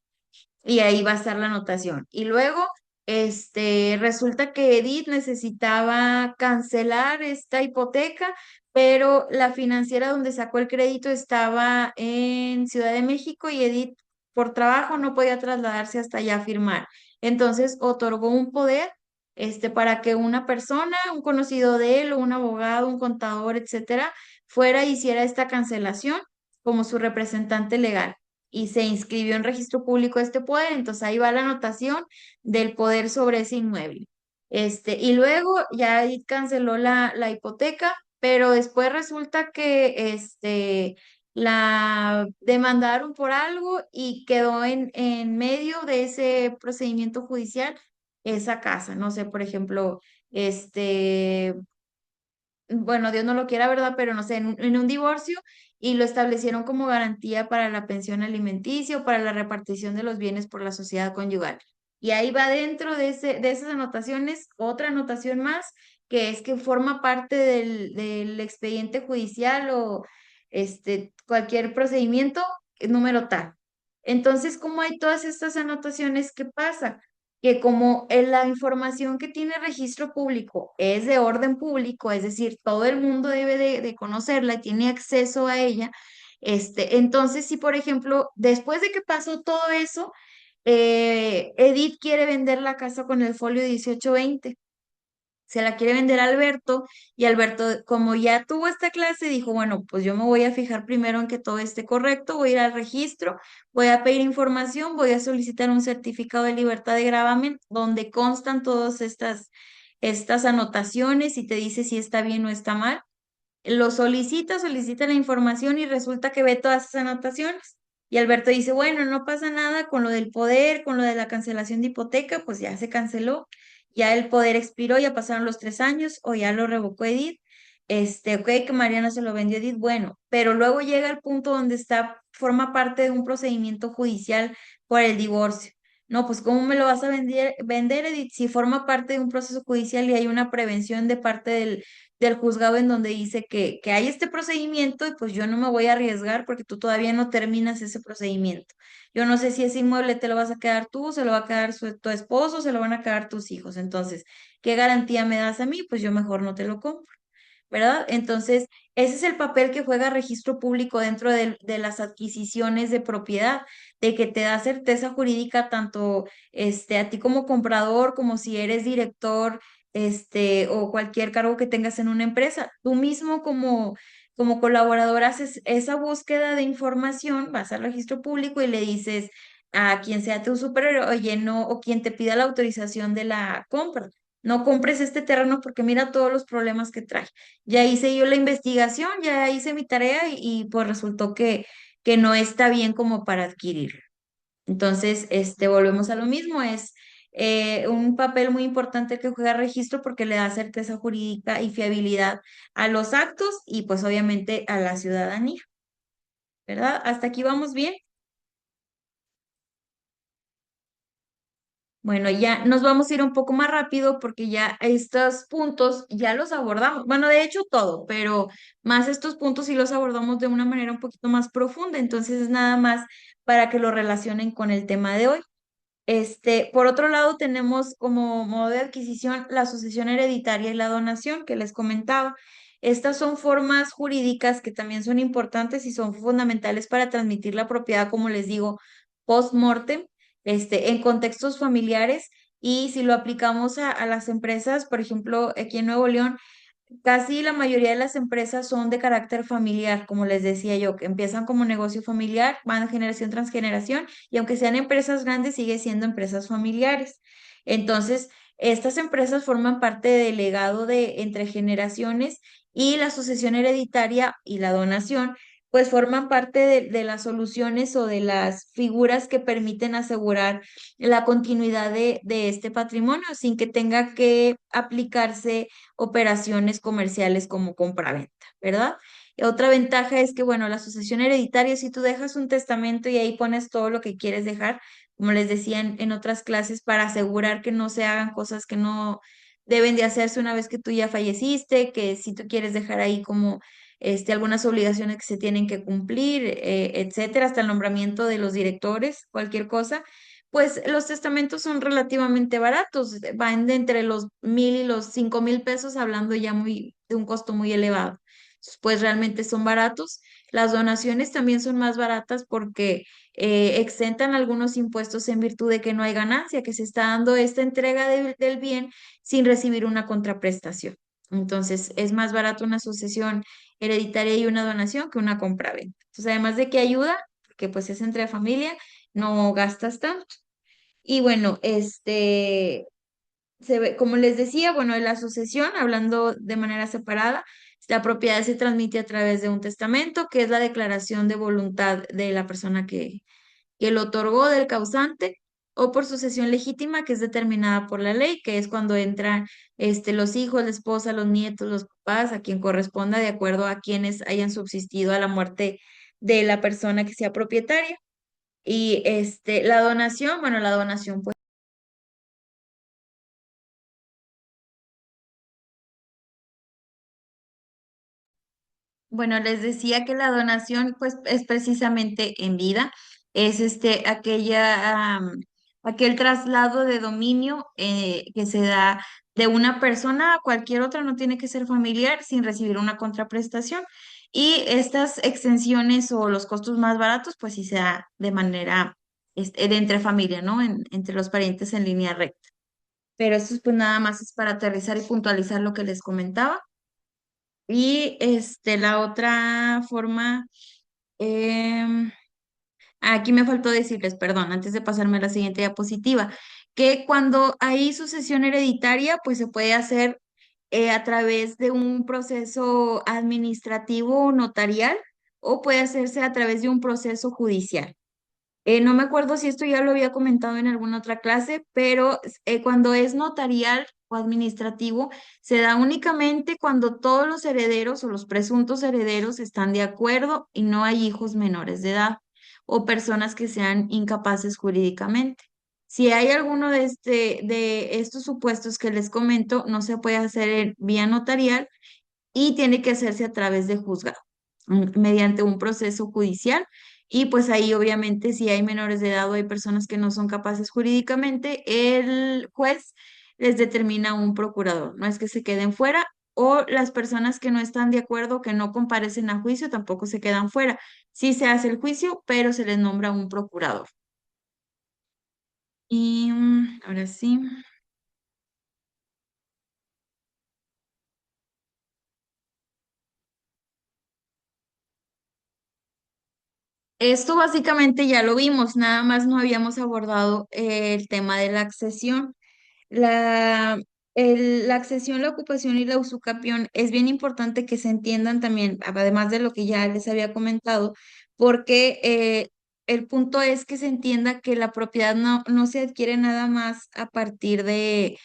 y ahí va a estar la anotación. Y luego, resulta que Edith necesitaba cancelar esta hipoteca, pero la financiera donde sacó el crédito estaba en Ciudad de México y Edith por trabajo no podía trasladarse hasta allá a firmar. Entonces otorgó un poder, para que una persona, un conocido de él, o un abogado, un contador, etcétera, fuera e hiciera esta cancelación como su representante legal y se inscribió en registro público este poder, entonces ahí va la anotación del poder sobre ese inmueble. Y luego ya ahí canceló la hipoteca, pero después resulta que la demandaron por algo y quedó en medio de ese procedimiento judicial esa casa. No sé, por ejemplo, bueno, Dios no lo quiera, ¿verdad? Pero no sé, en un divorcio y lo establecieron como garantía para la pensión alimenticia o para la repartición de los bienes por la sociedad conyugal. Y ahí va dentro de esas anotaciones otra anotación más, que es que forma parte del expediente judicial o cualquier procedimiento, número tal. Entonces, como hay todas estas anotaciones, ¿qué pasa? Que como la información que tiene registro público es de orden público, es decir, todo el mundo debe de conocerla y tiene acceso a ella, entonces si por ejemplo, después de que pasó todo eso, Edith quiere vender la casa con el folio 1820, se la quiere vender a Alberto y Alberto, como ya tuvo esta clase, dijo, bueno, pues yo me voy a fijar primero en que todo esté correcto, voy a ir al registro, voy a pedir información, voy a solicitar un certificado de libertad de gravamen donde constan todas estas anotaciones y te dice si está bien o está mal. Lo solicita la información y resulta que ve todas esas anotaciones. Y Alberto dice, bueno, no pasa nada con lo del poder, con lo de la cancelación de hipoteca, pues ya se canceló, ya el poder expiró, ya pasaron los 3 años o ya lo revocó Edith. Ok, que Mariana se lo vendió a Edith, bueno, pero luego llega el punto donde está, forma parte de un procedimiento judicial por el divorcio. No, pues ¿cómo me lo vas a vender, Edith, si forma parte de un proceso judicial y hay una prevención de parte del juzgado en donde dice que hay este procedimiento y pues yo no me voy a arriesgar porque tú todavía no terminas ese procedimiento. Yo no sé si ese inmueble te lo vas a quedar tú, se lo va a quedar tu esposo, se lo van a quedar tus hijos. Entonces, ¿qué garantía me das a mí? Pues yo mejor no te lo compro. ¿Verdad? Entonces, ese es el papel que juega registro público dentro de las adquisiciones de propiedad, de que te da certeza jurídica tanto a ti como comprador, como si eres director, o cualquier cargo que tengas en una empresa. Tú mismo como colaborador haces esa búsqueda de información, vas al registro público y le dices a quien sea tu superior, oye, no, o quien te pida la autorización de la compra. No compres este terreno porque mira todos los problemas que trae. Ya hice yo la investigación, ya hice mi tarea y, pues resultó que no está bien como para adquirir. Entonces, volvemos a lo mismo, es un papel muy importante que juega registro porque le da certeza jurídica y fiabilidad a los actos y pues obviamente a la ciudadanía, ¿verdad? Hasta aquí vamos bien. Bueno, ya nos vamos a ir un poco más rápido porque ya estos puntos ya los abordamos. Bueno, de hecho todo, pero más estos puntos sí los abordamos de una manera un poquito más profunda. Entonces es nada más para que lo relacionen con el tema de hoy. Por otro lado, tenemos como modo de adquisición la sucesión hereditaria y la donación que les comentaba. Estas son formas jurídicas que también son importantes y son fundamentales para transmitir la propiedad, como les digo, post-mortem, en contextos familiares. Y si lo aplicamos a las empresas, por ejemplo, aquí en Nuevo León, casi la mayoría de las empresas son de carácter familiar, como les decía yo, que empiezan como negocio familiar, van de generación tras generación, y aunque sean empresas grandes, sigue siendo empresas familiares. Entonces, estas empresas forman parte del legado de entre generaciones y la sucesión hereditaria y la donación, pues forman parte de las soluciones o de las figuras que permiten asegurar la continuidad de este patrimonio sin que tenga que aplicarse operaciones comerciales como compraventa, ¿verdad? Y otra ventaja es que, bueno, la sucesión hereditaria, si tú dejas un testamento y ahí pones todo lo que quieres dejar, como les decía en otras clases, para asegurar que no se hagan cosas que no deben de hacerse una vez que tú ya falleciste, que si tú quieres dejar ahí como algunas obligaciones que se tienen que cumplir, etcétera, hasta el nombramiento de los directores, cualquier cosa, pues los testamentos son relativamente baratos, van de entre los 1,000 y los 5,000 pesos, hablando ya de un costo muy elevado. Entonces, pues realmente son baratos. Las donaciones también son más baratas porque exentan algunos impuestos en virtud de que no hay ganancia, que se está dando esta entrega del bien sin recibir una contraprestación. Entonces, es más barato una sucesión hereditaria y una donación que una compraventa. Entonces, además de que ayuda, porque pues es entre familia, no gastas tanto. Y bueno, como les decía, bueno, en la sucesión, hablando de manera separada, la propiedad se transmite a través de un testamento, que es la declaración de voluntad de la persona que lo otorgó, del causante, o por sucesión legítima, que es determinada por la ley, que es cuando entran los hijos, la esposa, los nietos, los papás, a quien corresponda, de acuerdo a quienes hayan subsistido a la muerte de la persona que sea propietaria. Y la donación, bueno, la donación pues bueno, les decía que la donación, pues, es precisamente en vida, es aquel traslado de dominio que se da de una persona a cualquier otra, no tiene que ser familiar, sin recibir una contraprestación. Y estas extensiones o los costos más baratos, pues sí se da de manera de entre familia, ¿no? Entre los parientes en línea recta. Pero eso pues nada más es para aterrizar y puntualizar lo que les comentaba. Y la otra forma, em, aquí me faltó decirles, perdón, antes de pasarme a la siguiente diapositiva, que cuando hay sucesión hereditaria, pues se puede hacer a través de un proceso administrativo o notarial o puede hacerse a través de un proceso judicial. No me acuerdo si esto ya lo había comentado en alguna otra clase, pero cuando es notarial o administrativo, se da únicamente cuando todos los herederos o los presuntos herederos están de acuerdo y no hay hijos menores de edad o personas que sean incapaces jurídicamente. Si hay alguno de estos supuestos que les comento, no se puede hacer en vía notarial y tiene que hacerse a través de juzgado, mediante un proceso judicial. Y pues ahí obviamente si hay menores de edad o hay personas que no son capaces jurídicamente, el juez les determina un procurador. No es que se queden fuera o las personas que no están de acuerdo, que no comparecen a juicio, tampoco se quedan fuera. Sí se hace el juicio, pero se les nombra un procurador. Y ahora sí. Esto básicamente ya lo vimos, nada más no habíamos abordado el tema de la accesión. La, la accesión, la ocupación y la usucapión es bien importante que se entiendan también, además de lo que ya les había comentado, porque el punto es que se entienda que la propiedad no se adquiere nada más a partir de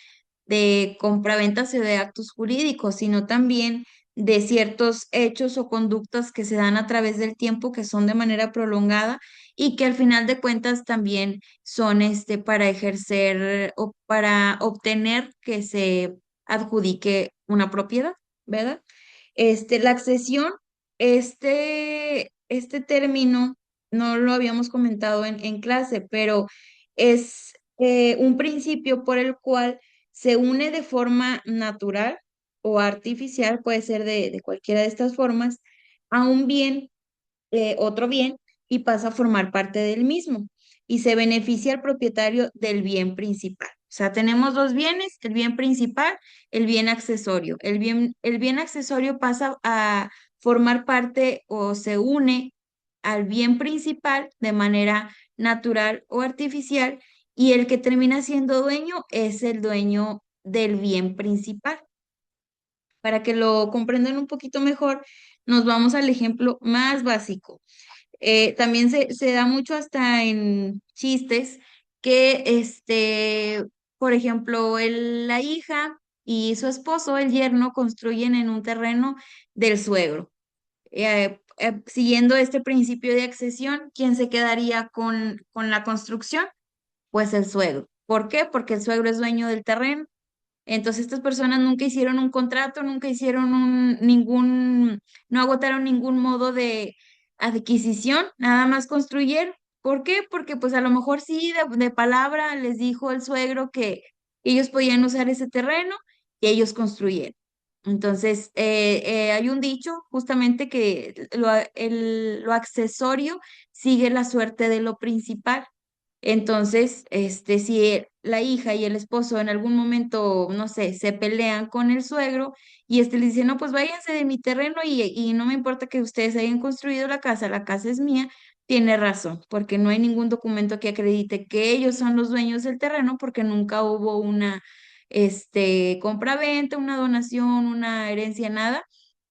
compraventas o de actos jurídicos, sino también de ciertos hechos o conductas que se dan a través del tiempo, que son de manera prolongada y que al final de cuentas también son para ejercer o para obtener que se adjudique una propiedad, ¿verdad? La accesión, este término no lo habíamos comentado en clase, pero es un principio por el cual se une de forma natural o artificial, puede ser de cualquiera de estas formas, a un bien, otro bien, y pasa a formar parte del mismo y se beneficia al propietario del bien principal. O sea, tenemos dos bienes, el bien principal, el bien accesorio. El bien accesorio pasa a formar parte o se une al bien principal de manera natural o artificial y el que termina siendo dueño es el dueño del bien principal. Para que lo comprendan un poquito mejor, nos vamos al ejemplo más básico. También se da mucho hasta en chistes que, por ejemplo, la hija y su esposo, el yerno, construyen en un terreno del suegro. Siguiendo este principio de accesión, ¿quién se quedaría con la construcción? Pues el suegro. ¿Por qué? Porque el suegro es dueño del terreno. Entonces estas personas nunca hicieron un contrato, nunca hicieron no agotaron ningún modo de adquisición, nada más construyeron. ¿Por qué? Porque pues a lo mejor sí, de palabra les dijo el suegro que ellos podían usar ese terreno y ellos construyeron. Entonces, hay un dicho justamente que lo accesorio sigue la suerte de lo principal. Entonces, si la hija y el esposo en algún momento, no sé, se pelean con el suegro y este le dice, no, pues váyanse de mi terreno y no me importa que ustedes hayan construido la casa es mía, tiene razón, porque no hay ningún documento que acredite que ellos son los dueños del terreno porque nunca hubo una, compra-venta, una donación, una herencia, nada.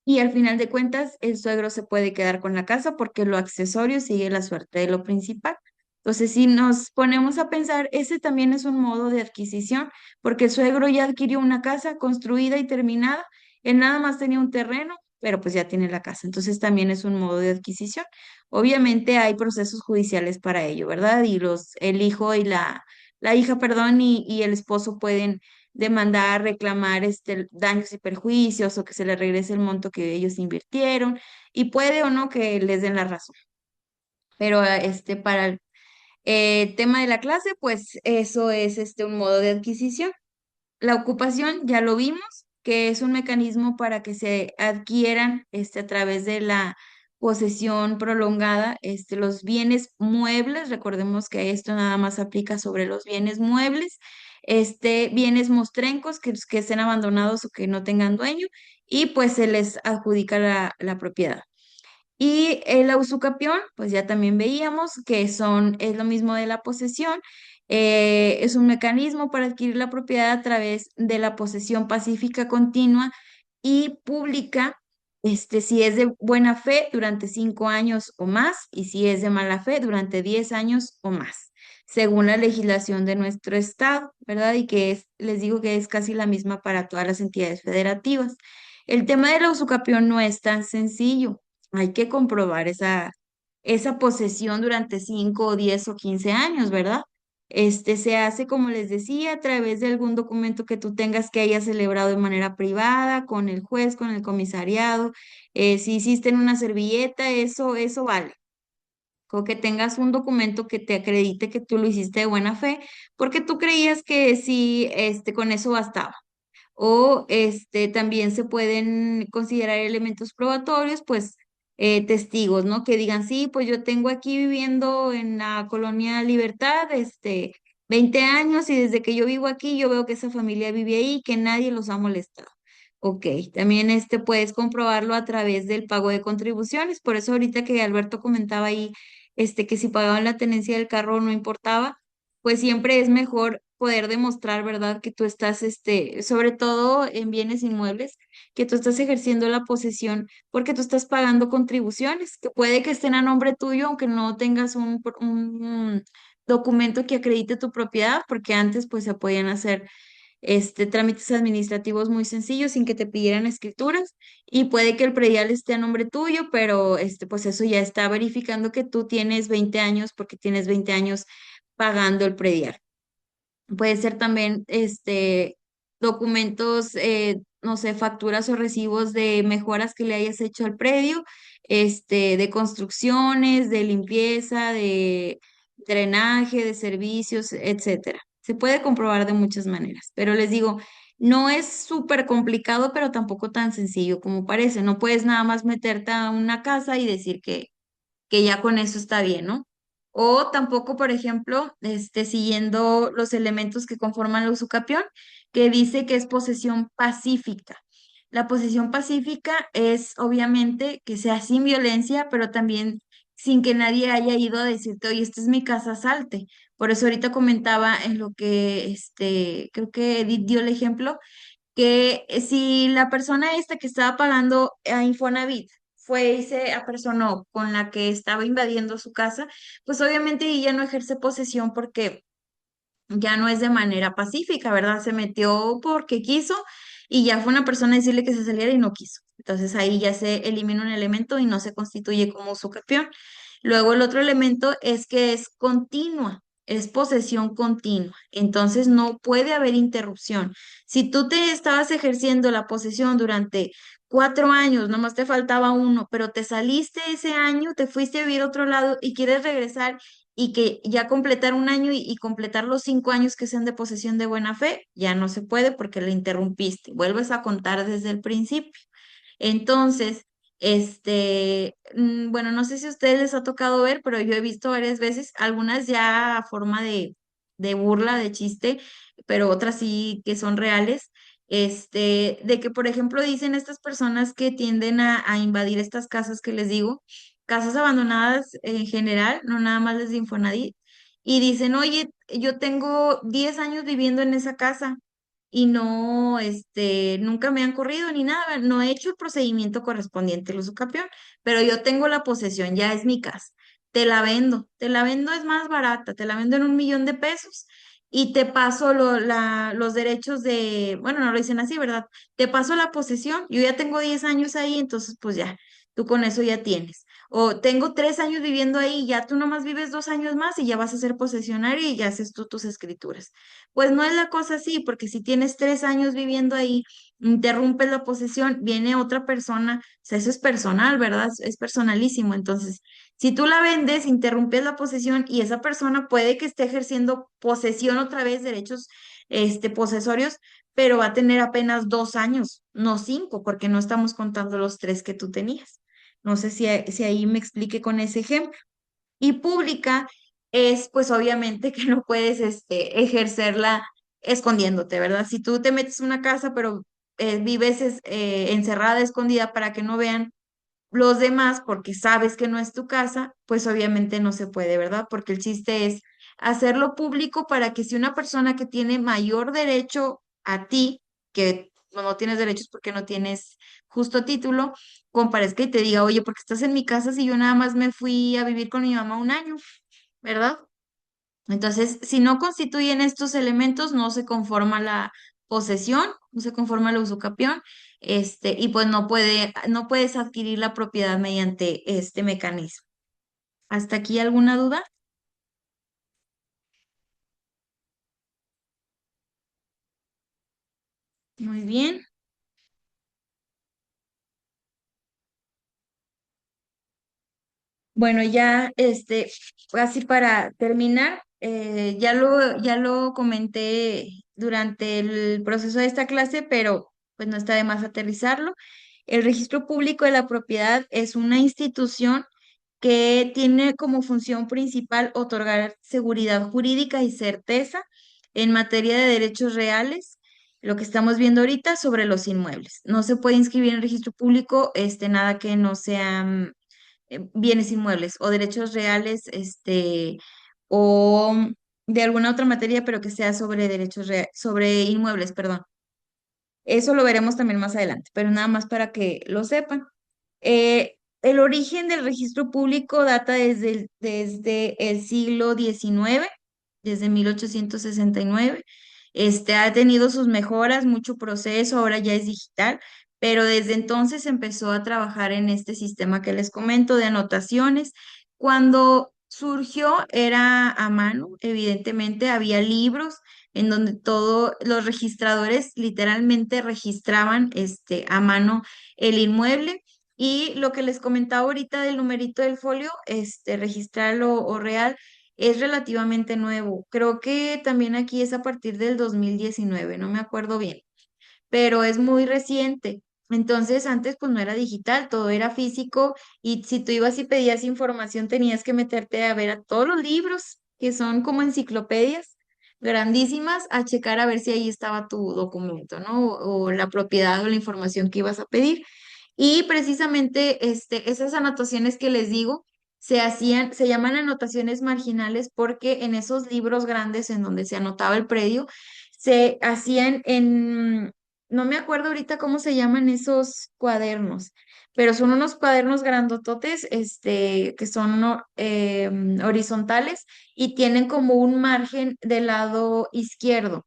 Y al final de cuentas, el suegro se puede quedar con la casa porque lo accesorio sigue la suerte de lo principal. Entonces, si nos ponemos a pensar, ese también es un modo de adquisición, porque el suegro ya adquirió una casa construida y terminada, él nada más tenía un terreno, pero pues ya tiene la casa. Entonces, también es un modo de adquisición. Obviamente hay procesos judiciales para ello, ¿verdad? Y el hijo y la hija, perdón, y el esposo pueden demandar, reclamar daños y perjuicios o que se les regrese el monto que ellos invirtieron y puede o no que les den la razón. Pero para el tema de la clase, pues eso es un modo de adquisición. La ocupación, ya lo vimos, que es un mecanismo para que se adquieran a través de la posesión prolongada, los bienes muebles, recordemos que esto nada más aplica sobre los bienes muebles, bienes mostrencos que estén abandonados o que no tengan dueño, y pues se les adjudica la propiedad. Y el usucapión, pues ya también veíamos que es lo mismo de la posesión, Es un mecanismo para adquirir la propiedad a través de la posesión pacífica continua y pública, si es de buena fe durante 5 años o más y si es de mala fe durante 10 años o más, según la legislación de nuestro estado, ¿verdad? Y que les digo que es casi la misma para todas las entidades federativas. El tema de la usucapión no es tan sencillo. Hay que comprobar esa posesión durante 5 o 10 o 15 años, ¿verdad? Se hace, como les decía, a través de algún documento que tú tengas que hayas celebrado de manera privada, con el juez, con el comisariado. Si hiciste en una servilleta, eso vale. O que tengas un documento que te acredite que tú lo hiciste de buena fe, porque tú creías que sí, con eso bastaba. O también se pueden considerar elementos probatorios, pues testigos, ¿no? Que digan, sí, pues yo tengo aquí viviendo en la colonia Libertad, 20 años y desde que yo vivo aquí, yo veo que esa familia vive ahí y que nadie los ha molestado. Ok, también puedes comprobarlo a través del pago de contribuciones. Por eso ahorita que Alberto comentaba ahí, que si pagaban la tenencia del carro no importaba, pues siempre es mejor poder demostrar, ¿verdad? Que tú estás, sobre todo en bienes inmuebles, que tú estás ejerciendo la posesión porque tú estás pagando contribuciones, que puede que estén a nombre tuyo, aunque no tengas un documento que acredite tu propiedad, porque antes pues se podían hacer trámites administrativos muy sencillos sin que te pidieran escrituras y puede que el predial esté a nombre tuyo, pero pues eso ya está verificando que tú tienes 20 años porque tienes 20 años pagando el predial. Puede ser también documentos, no sé, facturas o recibos de mejoras que le hayas hecho al predio, de construcciones, de limpieza, de drenaje, de servicios, etcétera. Se puede comprobar de muchas maneras, pero les digo, no es súper complicado, pero tampoco tan sencillo como parece. No puedes nada más meterte a una casa y decir que ya con eso está bien, ¿no? O tampoco, por ejemplo, siguiendo los elementos que conforman la usucapión, que dice que es posesión pacífica. La posesión pacífica es obviamente que sea sin violencia, pero también sin que nadie haya ido a decirte, oye, esta es mi casa, salte. Por eso ahorita comentaba en lo que, creo que Edith dio el ejemplo, que si la persona esta que estaba pagando a Infonavit fue y se apersonó con la que estaba invadiendo su casa, pues obviamente ella no ejerce posesión porque ya no es de manera pacífica, ¿verdad? Se metió porque quiso y ya fue una persona a decirle que se saliera y no quiso. Entonces ahí ya se elimina un elemento y no se constituye como usucapión. Luego el otro elemento es que es continua, es posesión continua. Entonces no puede haber interrupción. Si tú te estabas ejerciendo la posesión durante 4 años, nomás te faltaba uno, pero te saliste ese año, te fuiste a vivir a otro lado y quieres regresar y que ya completar un año y completar los 5 años que sean de posesión de buena fe, ya no se puede porque le interrumpiste. Vuelves a contar desde el principio. Entonces, bueno, no sé si a ustedes les ha tocado ver, pero yo he visto varias veces, algunas ya a forma de burla, de chiste, pero otras sí que son reales. De que, por ejemplo, dicen estas personas que tienden a invadir estas casas que les digo, casas abandonadas en general, no nada más les de Infonavit, y dicen, oye, yo tengo 10 años viviendo en esa casa y no, nunca me han corrido ni nada, no he hecho el procedimiento correspondiente al usucapión, pero yo tengo la posesión, ya es mi casa. Te la vendo es más barata, te la vendo en 1 millón de pesos y te paso los derechos de, bueno, no lo dicen así, ¿verdad? Te paso la posesión, yo ya tengo 10 años ahí, entonces pues ya, tú con eso ya tienes. O tengo 3 años viviendo ahí, ya tú nomás vives 2 años más y ya vas a ser posesionario y ya haces tú tus escrituras. Pues no es la cosa así, porque si tienes 3 años viviendo ahí, interrumpes la posesión, viene otra persona, o sea, eso es personal, ¿verdad? Es personalísimo. Entonces, si tú la vendes, interrumpes la posesión y esa persona puede que esté ejerciendo posesión otra vez, derechos, posesorios, pero va a tener apenas 2 años, no 5, porque no estamos contando los 3 que tú tenías. No sé si ahí me explique con ese ejemplo. Y pública es, pues obviamente que no puedes ejercerla escondiéndote, ¿verdad? Si tú te metes en una casa, pero vives encerrada, escondida para que no vean los demás porque sabes que no es tu casa, pues obviamente no se puede, ¿verdad? Porque el chiste es hacerlo público para que si una persona que tiene mayor derecho a ti, que no tienes derechos porque no tienes justo título, comparezca y te diga, oye, porque estás en mi casa si yo nada más me fui a vivir con mi mamá un año, ¿verdad? Entonces, si no constituyen estos elementos, no se conforma la posesión, no se conforma la usucapión, y pues no puedes adquirir la propiedad mediante este mecanismo. ¿Hasta aquí alguna duda? Muy bien. Bueno, ya, así para terminar, ya lo comenté durante el proceso de esta clase, pero pues no está de más aterrizarlo. El registro público de la propiedad es una institución que tiene como función principal otorgar seguridad jurídica y certeza en materia de derechos reales, lo que estamos viendo ahorita sobre los inmuebles. No se puede inscribir en el registro público, nada que no sean bienes inmuebles o derechos reales, o de alguna otra materia, pero que sea sobre sobre inmuebles, perdón. Eso lo veremos también más adelante, pero nada más para que lo sepan. El origen del registro público data desde el siglo XIX, desde 1869. Ha tenido sus mejoras, mucho proceso, ahora ya es digital, pero desde entonces empezó a trabajar en este sistema que les comento de anotaciones. Cuando surgió era a mano, evidentemente había libros en donde todos los registradores literalmente registraban a mano el inmueble. Y lo que les comentaba ahorita del numerito del folio, registrarlo o real, es relativamente nuevo. Creo que también aquí es a partir del 2019, no me acuerdo bien, pero es muy reciente. Entonces, antes pues no era digital, todo era físico y si tú ibas y pedías información tenías que meterte a ver a todos los libros, que son como enciclopedias grandísimas, a checar a ver si ahí estaba tu documento, ¿no? O la propiedad o la información que ibas a pedir. Y precisamente esas anotaciones que les digo se llaman anotaciones marginales porque en esos libros grandes en donde se anotaba el predio, se hacían no me acuerdo ahorita cómo se llaman esos cuadernos, pero son unos cuadernos grandototes, que son horizontales y tienen como un margen del lado izquierdo.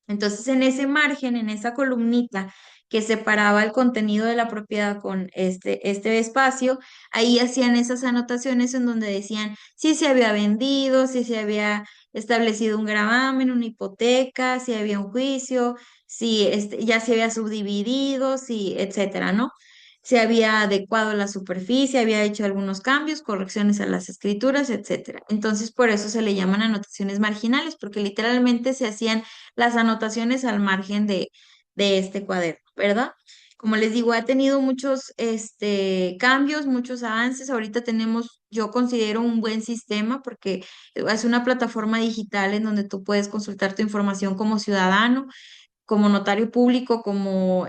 Entonces, en ese margen, en esa columnita que separaba el contenido de la propiedad con este espacio, ahí hacían esas anotaciones en donde decían si se había vendido, si se había establecido un gravamen, una hipoteca, si había un juicio, si ya se había subdividido, si, etcétera, ¿no? Se había adecuado la superficie, había hecho algunos cambios, correcciones a las escrituras, etcétera. Entonces, por eso se le llaman anotaciones marginales, porque literalmente se hacían las anotaciones al margen de este cuaderno, ¿verdad? Como les digo, ha tenido muchos cambios, muchos avances. Ahorita tenemos, yo considero un buen sistema porque es una plataforma digital en donde tú puedes consultar tu información como ciudadano, como notario público, como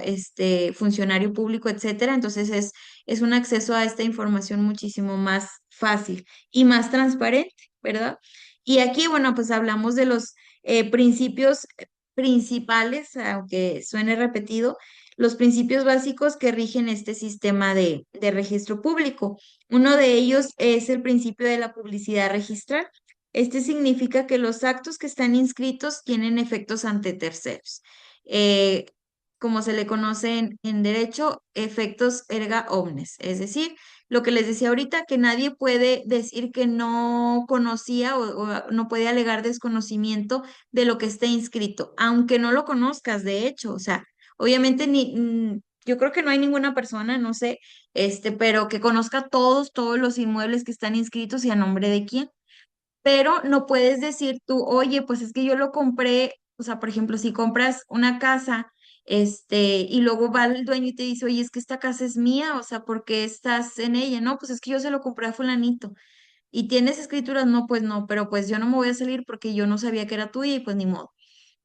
funcionario público, etcétera. Entonces es un acceso a esta información muchísimo más fácil y más transparente, ¿verdad? Y aquí, bueno, pues hablamos de los principios principales, aunque suene repetido, los principios básicos que rigen este sistema de registro público. Uno de ellos es el principio de la publicidad registral. Este significa que los actos que están inscritos tienen efectos ante terceros. eh, Como se le conoce en derecho, efectos erga omnes, es decir, lo que les decía ahorita, que nadie puede decir que no conocía o no puede alegar desconocimiento de lo que esté inscrito, aunque no lo conozcas, de hecho, o sea, obviamente yo creo que no hay ninguna persona, no sé, pero que conozca todos los inmuebles que están inscritos y a nombre de quién, pero no puedes decir tú, oye, pues es que yo lo compré, o sea, por ejemplo, si compras una casa, y luego va el dueño y te dice, oye, es que esta casa es mía, o sea, ¿por qué estás en ella? No, pues es que yo se lo compré a fulanito. ¿Y tienes escrituras? No, pues no, pero pues yo no me voy a salir porque yo no sabía que era tuya y pues ni modo.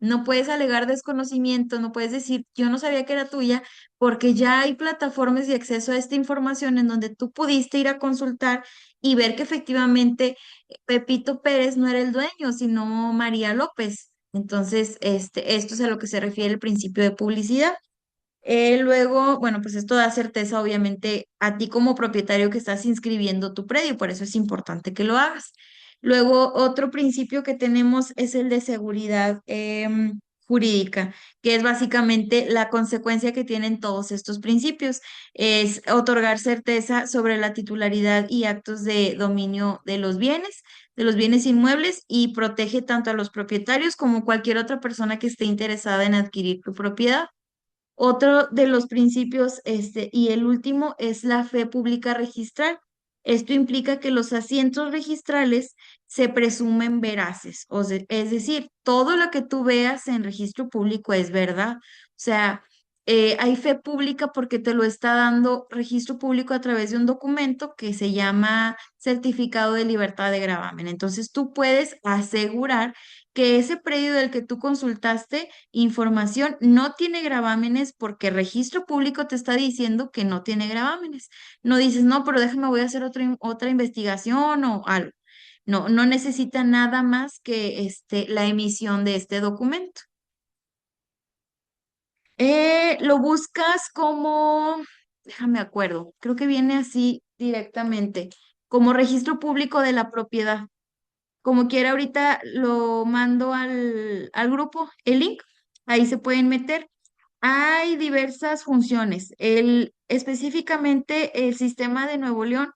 No puedes alegar desconocimiento, no puedes decir yo no sabía que era tuya, porque ya hay plataformas de acceso a esta información en donde tú pudiste ir a consultar y ver que efectivamente Pepito Pérez no era el dueño, sino María López. Entonces, esto es a lo que se refiere el principio de publicidad. Luego, bueno, pues esto da certeza, obviamente, a ti como propietario que estás inscribiendo tu predio, por eso es importante que lo hagas. Luego, otro principio que tenemos es el de seguridad jurídica, que es básicamente la consecuencia que tienen todos estos principios, es otorgar certeza sobre la titularidad y actos de dominio de los bienes inmuebles y protege tanto a los propietarios como cualquier otra persona que esté interesada en adquirir tu propiedad. Otro de los principios, y el último, es la fe pública registral. Esto implica que los asientos registrales se presumen veraces, es decir, todo lo que tú veas en registro público es verdad. O sea, hay fe pública porque te lo está dando registro público a través de un documento que se llama certificado de libertad de gravamen. Entonces, tú puedes asegurar que ese predio del que tú consultaste información no tiene gravámenes porque registro público te está diciendo que no tiene gravámenes. No dices, no, pero déjame, voy a hacer otra investigación o algo. No, no necesita nada más que la emisión de este documento. Lo buscas como, déjame acuerdo, creo que viene así directamente, como registro público de la propiedad. Como quiera, ahorita lo mando al grupo, el link, ahí se pueden meter. Hay diversas funciones. Específicamente el sistema de Nuevo León,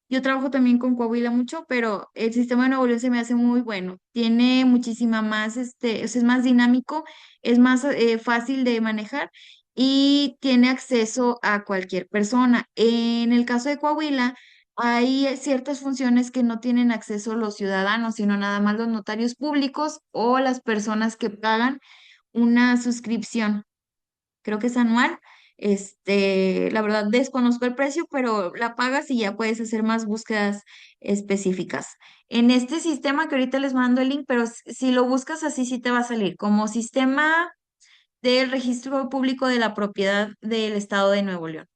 yo trabajo también con Coahuila mucho, pero el sistema de Nuevo León se me hace muy bueno. Tiene muchísima más, o sea, es más dinámico, es más fácil de manejar y tiene acceso a cualquier persona. En el caso de Coahuila, hay ciertas funciones que no tienen acceso los ciudadanos, sino nada más los notarios públicos o las personas que pagan una suscripción, creo que es anual. La verdad desconozco el precio, pero la pagas y ya puedes hacer más búsquedas específicas. En este sistema que ahorita les mando el link, pero si lo buscas así, sí te va a salir como sistema del registro público de la propiedad del estado de Nuevo León.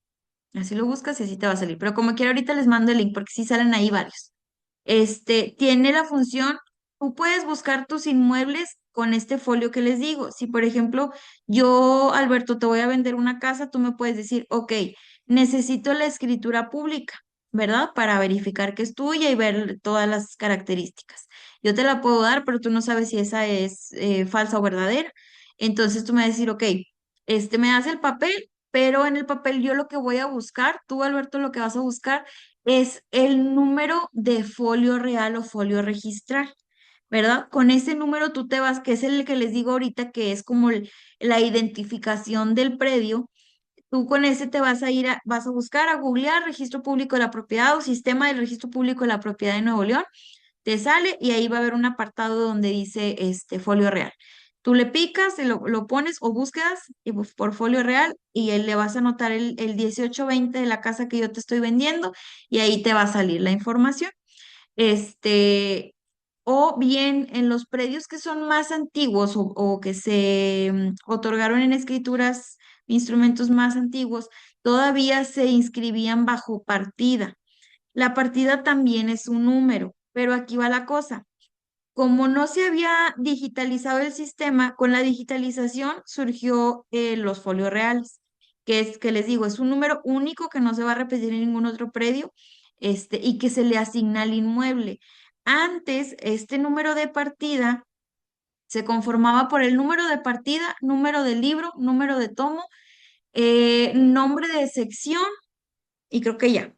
Así lo buscas y así te va a salir. Pero como quiera, ahorita les mando el link porque sí salen ahí varios. Tiene la función, tú puedes buscar tus inmuebles con este folio que les digo. Si, por ejemplo, yo, Alberto, te voy a vender una casa, tú me puedes decir, ok, necesito la escritura pública, ¿verdad? Para verificar que es tuya y ver todas las características. Yo te la puedo dar, pero tú no sabes si esa es falsa o verdadera. Entonces tú me vas a decir, ok, me das el papel, pero en el papel yo lo que voy a buscar, tú, Alberto, lo que vas a buscar es el número de folio real o folio registral, ¿verdad? Con ese número tú te vas, que es el que les digo ahorita, que es como la identificación del predio. Tú con ese te vas a ir vas a buscar, a googlear registro público de la propiedad o sistema del registro público de la propiedad de Nuevo León, te sale y ahí va a haber un apartado donde dice folio real. Tú le picas, lo pones o buscas y por folio real y le vas a anotar el 1820 de la casa que yo te estoy vendiendo y ahí te va a salir la información. Este, o bien en los predios que son más antiguos o que se otorgaron en escrituras, instrumentos más antiguos, todavía se inscribían bajo partida. La partida también es un número, pero aquí va la cosa. Como no se había digitalizado el sistema, con la digitalización surgió los folios reales, que es que les digo, es un número único que no se va a repetir en ningún otro predio, y que se le asigna al inmueble. Antes, este número de partida se conformaba por el número de partida, número de libro, número de tomo, nombre de sección y creo que ya.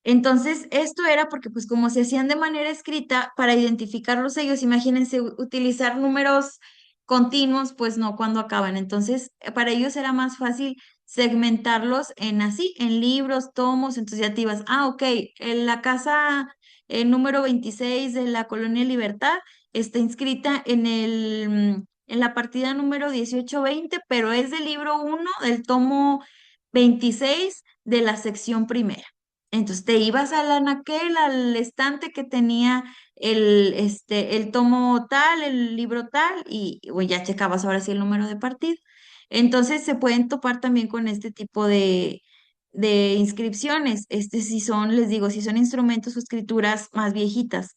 Entonces, esto era porque, pues, como se hacían de manera escrita, para identificar los sellos, imagínense, utilizar números continuos, pues no cuando acaban. Entonces, para ellos era más fácil segmentarlos en así, en libros, tomos, entonces ya te ibas, ok, en la casa número 26 de la Colonia Libertad está inscrita en la partida número 1820, pero es del libro 1 del tomo 26 de la sección primera. Entonces te ibas al anaquel, al estante que tenía el tomo tal, el libro tal, y bueno, ya checabas ahora sí el número de partida. Entonces se pueden topar también con este tipo de inscripciones. Si son, les digo, si son instrumentos o escrituras más viejitas.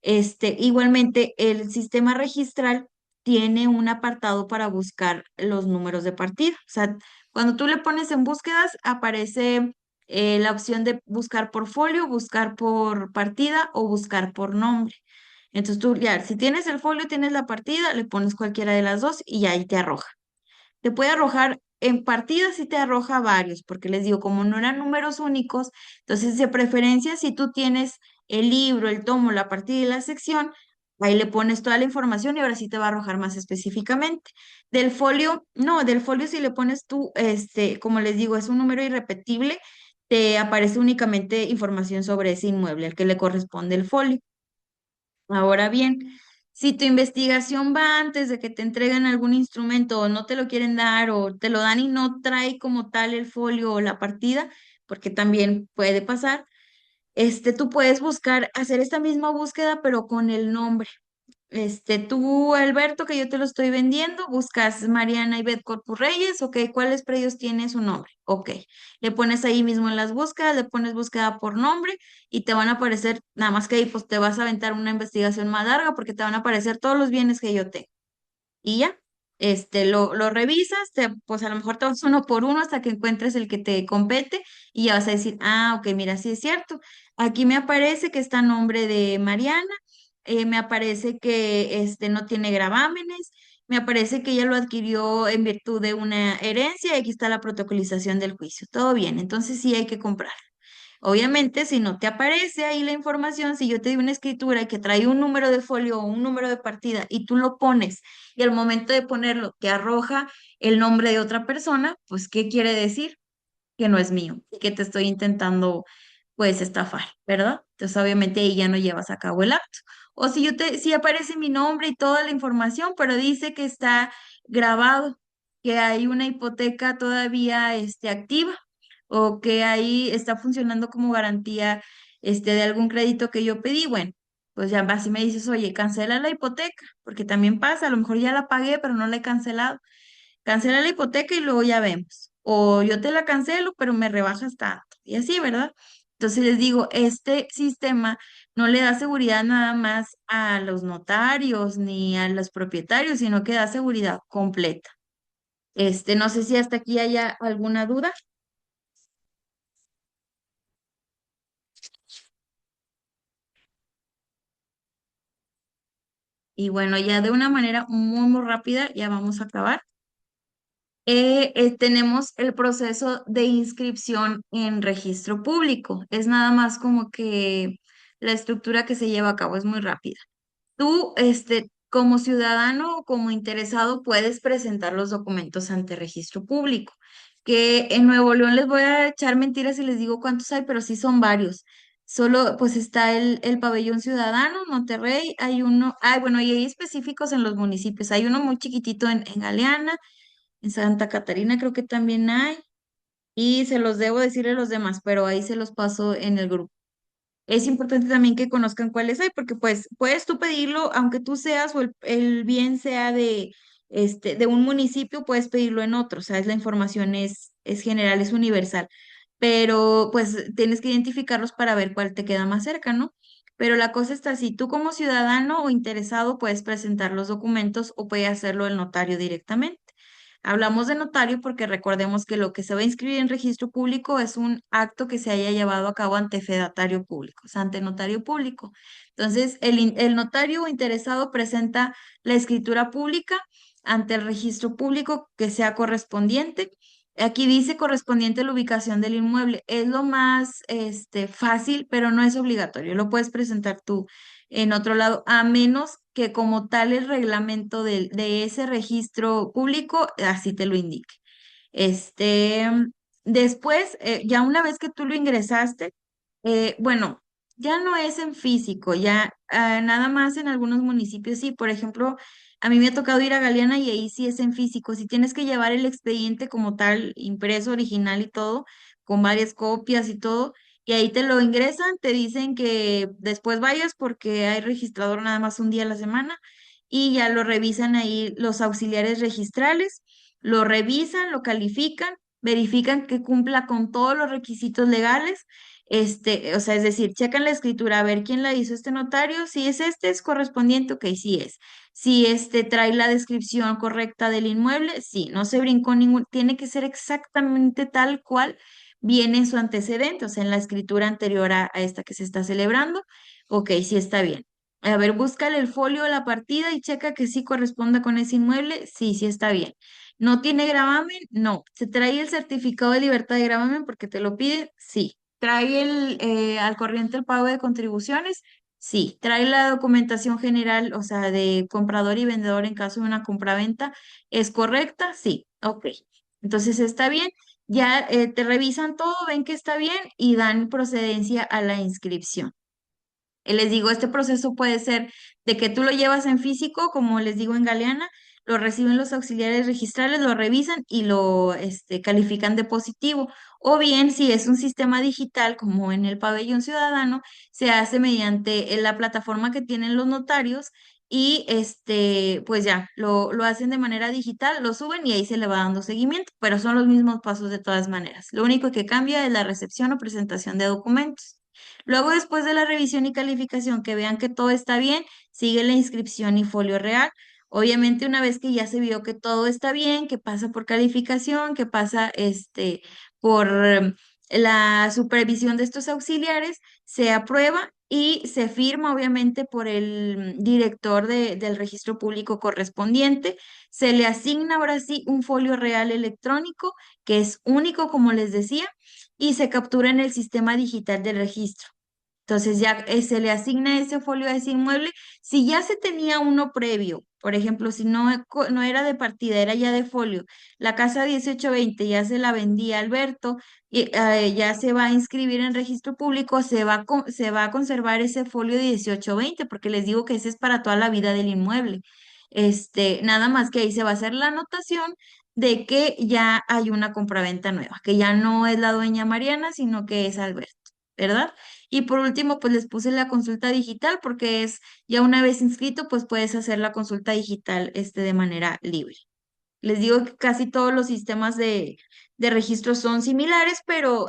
Igualmente, el sistema registral tiene un apartado para buscar los números de partida. O sea, cuando tú le pones en búsquedas, aparece la opción de buscar por folio, buscar por partida o buscar por nombre. Entonces tú ya, si tienes el folio, tienes la partida, le pones cualquiera de las dos y ahí te arroja. Te puede arrojar en partidas y te arroja varios, porque les digo, como no eran números únicos, entonces de preferencia, si tú tienes el libro, el tomo, la partida y la sección, ahí le pones toda la información y ahora sí te va a arrojar más específicamente. Del folio, no, del folio si le pones tú, como les digo, es un número irrepetible, te aparece únicamente información sobre ese inmueble, al que le corresponde el folio. Ahora bien, si tu investigación va antes de que te entreguen algún instrumento o no te lo quieren dar o te lo dan y no trae como tal el folio o la partida, porque también puede pasar, tú puedes buscar, hacer esta misma búsqueda pero con el nombre. Tú, Alberto, que yo te lo estoy vendiendo, buscas Mariana Ivette Corpus Reyes, ok, ¿cuáles predios tiene su nombre? Ok, le pones ahí mismo en las búsquedas, le pones búsqueda por nombre y te van a aparecer, nada más que ahí pues te vas a aventar una investigación más larga porque te van a aparecer todos los bienes que yo tengo. Y ya, lo revisas, pues a lo mejor te vas uno por uno hasta que encuentres el que te compete y ya vas a decir, ah, ok, mira, sí es cierto. Aquí me aparece que está a nombre de Mariana, me aparece que no tiene gravámenes, me aparece que ella lo adquirió en virtud de una herencia y aquí está la protocolización del juicio. Todo bien, entonces sí hay que comprar. Obviamente, si no te aparece ahí la información, si yo te di una escritura que trae un número de folio o un número de partida y tú lo pones y al momento de ponerlo te arroja el nombre de otra persona, pues ¿qué quiere decir? Que no es mío y que te estoy intentando pues estafar, ¿verdad? Entonces obviamente ahí ya no llevas a cabo el acto. O si aparece mi nombre y toda la información, pero dice que está grabado, que hay una hipoteca todavía activa o que ahí está funcionando como garantía de algún crédito que yo pedí, bueno, pues ya vas y me dices, oye, cancela la hipoteca, porque también pasa, a lo mejor ya la pagué, pero no la he cancelado. Cancela la hipoteca y luego ya vemos. O yo te la cancelo, pero me rebajas tanto. Y así, ¿verdad? Entonces les digo, este sistema no le da seguridad nada más a los notarios ni a los propietarios, sino que da seguridad completa. No sé si hasta aquí haya alguna duda. Y bueno, ya de una manera muy, muy rápida, ya vamos a acabar. Tenemos el proceso de inscripción en registro público. Es nada más como que la estructura que se lleva a cabo es muy rápida. Tú, como ciudadano o como interesado, puedes presentar los documentos ante registro público. Que en Nuevo León les voy a echar mentiras si les digo cuántos hay, pero sí son varios. Solo, pues está el pabellón ciudadano, Monterrey, hay uno, bueno, y hay específicos en los municipios. Hay uno muy chiquitito en Galeana, en Santa Catarina creo que también hay, y se los debo decir a los demás, pero ahí se los paso en el grupo. Es importante también que conozcan cuáles hay, porque pues puedes tú pedirlo, aunque tú seas o el bien sea de un municipio, puedes pedirlo en otro, ¿sabes? La información es general, es universal, pero pues tienes que identificarlos para ver cuál te queda más cerca, ¿no? Pero la cosa está así, tú como ciudadano o interesado puedes presentar los documentos o puede hacerlo el notario directamente. Hablamos de notario porque recordemos que lo que se va a inscribir en registro público es un acto que se haya llevado a cabo ante fedatario público, o sea, ante notario público. Entonces, el notario interesado presenta la escritura pública ante el registro público que sea correspondiente. Aquí dice correspondiente a la ubicación del inmueble. Es lo más fácil, pero no es obligatorio. Lo puedes presentar tú en otro lado, a menos que como tal el reglamento de ese registro público así te lo indique. Este, Después, ya una vez que tú lo ingresaste, bueno, ya no es en físico, ya nada más en algunos municipios sí. Por ejemplo, a mí me ha tocado ir a Galeana y ahí sí es en físico. Si tienes que llevar el expediente como tal, impreso, original y todo, con varias copias y todo, y ahí te lo ingresan, te dicen que después vayas porque hay registrador nada más un día a la semana y ya lo revisan ahí los auxiliares registrales, lo revisan, lo califican, verifican que cumpla con todos los requisitos legales. O sea, es decir, checan la escritura a ver quién la hizo este notario, si es este, es correspondiente, ok, sí es. Si este trae la descripción correcta del inmueble, sí, no se brincó ningún, tiene que ser exactamente tal cual viene en su antecedente, o sea, en la escritura anterior a esta que se está celebrando. Ok, sí está bien. A ver, búscale el folio de la partida y checa que sí corresponda con ese inmueble. Sí, sí está bien. ¿No tiene gravamen? No. ¿Se trae el certificado de libertad de gravamen porque te lo piden? Sí. ¿Trae al corriente el pago de contribuciones? Sí. ¿Trae la documentación general, o sea, de comprador y vendedor en caso de una compraventa? ¿Es correcta? Sí. Ok. Entonces está bien. Ya te revisan todo, ven que está bien y dan procedencia a la inscripción. Les digo, este proceso puede ser de que tú lo llevas en físico, como les digo en Galeana, lo reciben los auxiliares registrales, lo revisan y lo califican de positivo. O bien, si es un sistema digital, como en el pabellón ciudadano, se hace mediante la plataforma que tienen los notarios y pues ya, lo hacen de manera digital, lo suben y ahí se le va dando seguimiento, pero son los mismos pasos de todas maneras. Lo único que cambia es la recepción o presentación de documentos. Luego, después de la revisión y calificación, que vean que todo está bien, sigue la inscripción y folio real. Obviamente, una vez que ya se vio que todo está bien, que pasa por calificación, que pasa por la supervisión de estos auxiliares, se aprueba y se firma, obviamente, por el director del registro público correspondiente. Se le asigna ahora sí un folio real electrónico, que es único, como les decía, y se captura en el sistema digital del registro. Entonces ya se le asigna ese folio a ese inmueble. Si ya se tenía uno previo, por ejemplo, si no era de partida, era ya de folio, la casa 1820 ya se la vendía a Alberto, y ya se va a inscribir en registro público, se va a conservar ese folio 1820 porque les digo que ese es para toda la vida del inmueble. Nada más que ahí se va a hacer la anotación de que ya hay una compraventa nueva, que ya no es la dueña Mariana, sino que es Alberto, ¿verdad? Y por último, pues les puse la consulta digital porque es ya una vez inscrito, pues puedes hacer la consulta digital de manera libre. Les digo que casi todos los sistemas de registro son similares, pero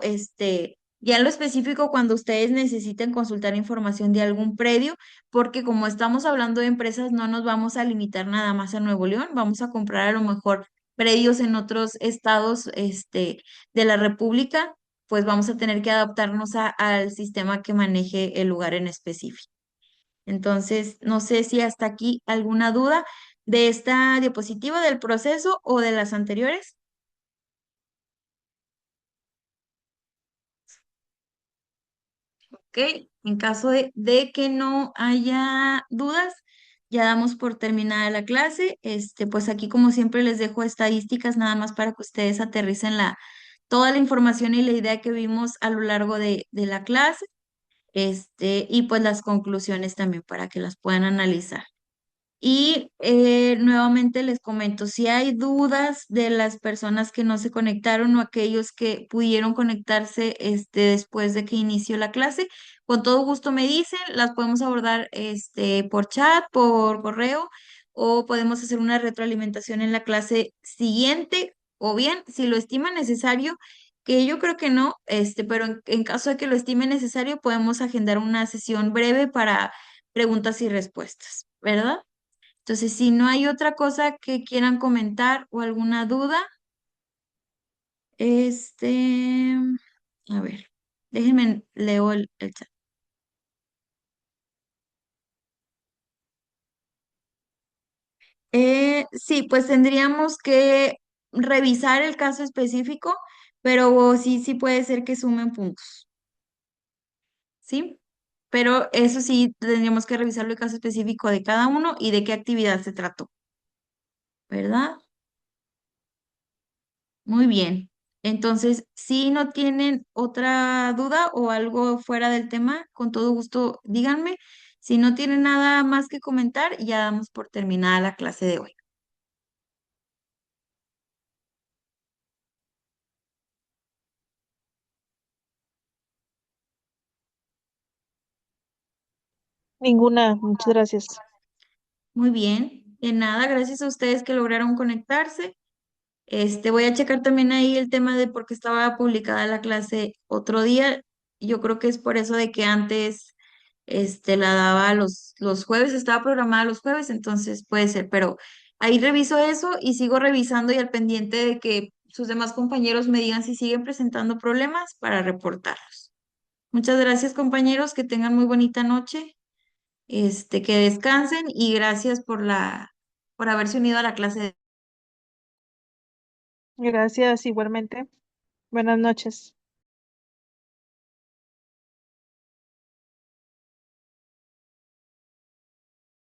ya en lo específico cuando ustedes necesiten consultar información de algún predio, porque como estamos hablando de empresas, no nos vamos a limitar nada más a Nuevo León, vamos a comprar a lo mejor predios en otros estados de la República, pues vamos a tener que adaptarnos al sistema que maneje el lugar en específico. Entonces, no sé si hasta aquí alguna duda de esta diapositiva del proceso o de las anteriores. Ok, en caso de que no haya dudas, ya damos por terminada la clase. Pues aquí como siempre les dejo estadísticas nada más para que ustedes aterricen toda la información y la idea que vimos a lo largo de la clase. Y pues las conclusiones también para que las puedan analizar. Y nuevamente les comento, si hay dudas de las personas que no se conectaron o aquellos que pudieron conectarse después de que inició la clase, con todo gusto me dicen, las podemos abordar por chat, por correo o podemos hacer una retroalimentación en la clase siguiente o bien, si lo estima necesario, que yo creo que no, pero en caso de que lo estime necesario, podemos agendar una sesión breve para preguntas y respuestas, ¿verdad? Entonces, si no hay otra cosa que quieran comentar o alguna duda, este, a ver, déjenme leo el chat. Sí, pues tendríamos que revisar el caso específico, pero sí, sí puede ser que sumen puntos, ¿sí? Pero eso sí, tendríamos que revisar el caso específico de cada uno y de qué actividad se trató, ¿verdad? Muy bien. Entonces, si no tienen otra duda o algo fuera del tema, con todo gusto díganme. Si no tienen nada más que comentar, ya damos por terminada la clase de hoy. Ninguna, muchas gracias. Muy bien. De nada, gracias a ustedes que lograron conectarse. Voy a checar también ahí el tema de por qué estaba publicada la clase otro día. Yo creo que es por eso de que antes, la daba los jueves, estaba programada los jueves, entonces puede ser, pero ahí reviso eso y sigo revisando y al pendiente de que sus demás compañeros me digan si siguen presentando problemas para reportarlos. Muchas gracias, compañeros, que tengan muy bonita noche, que descansen y gracias por haberse unido a la clase. Gracias igualmente. Buenas noches.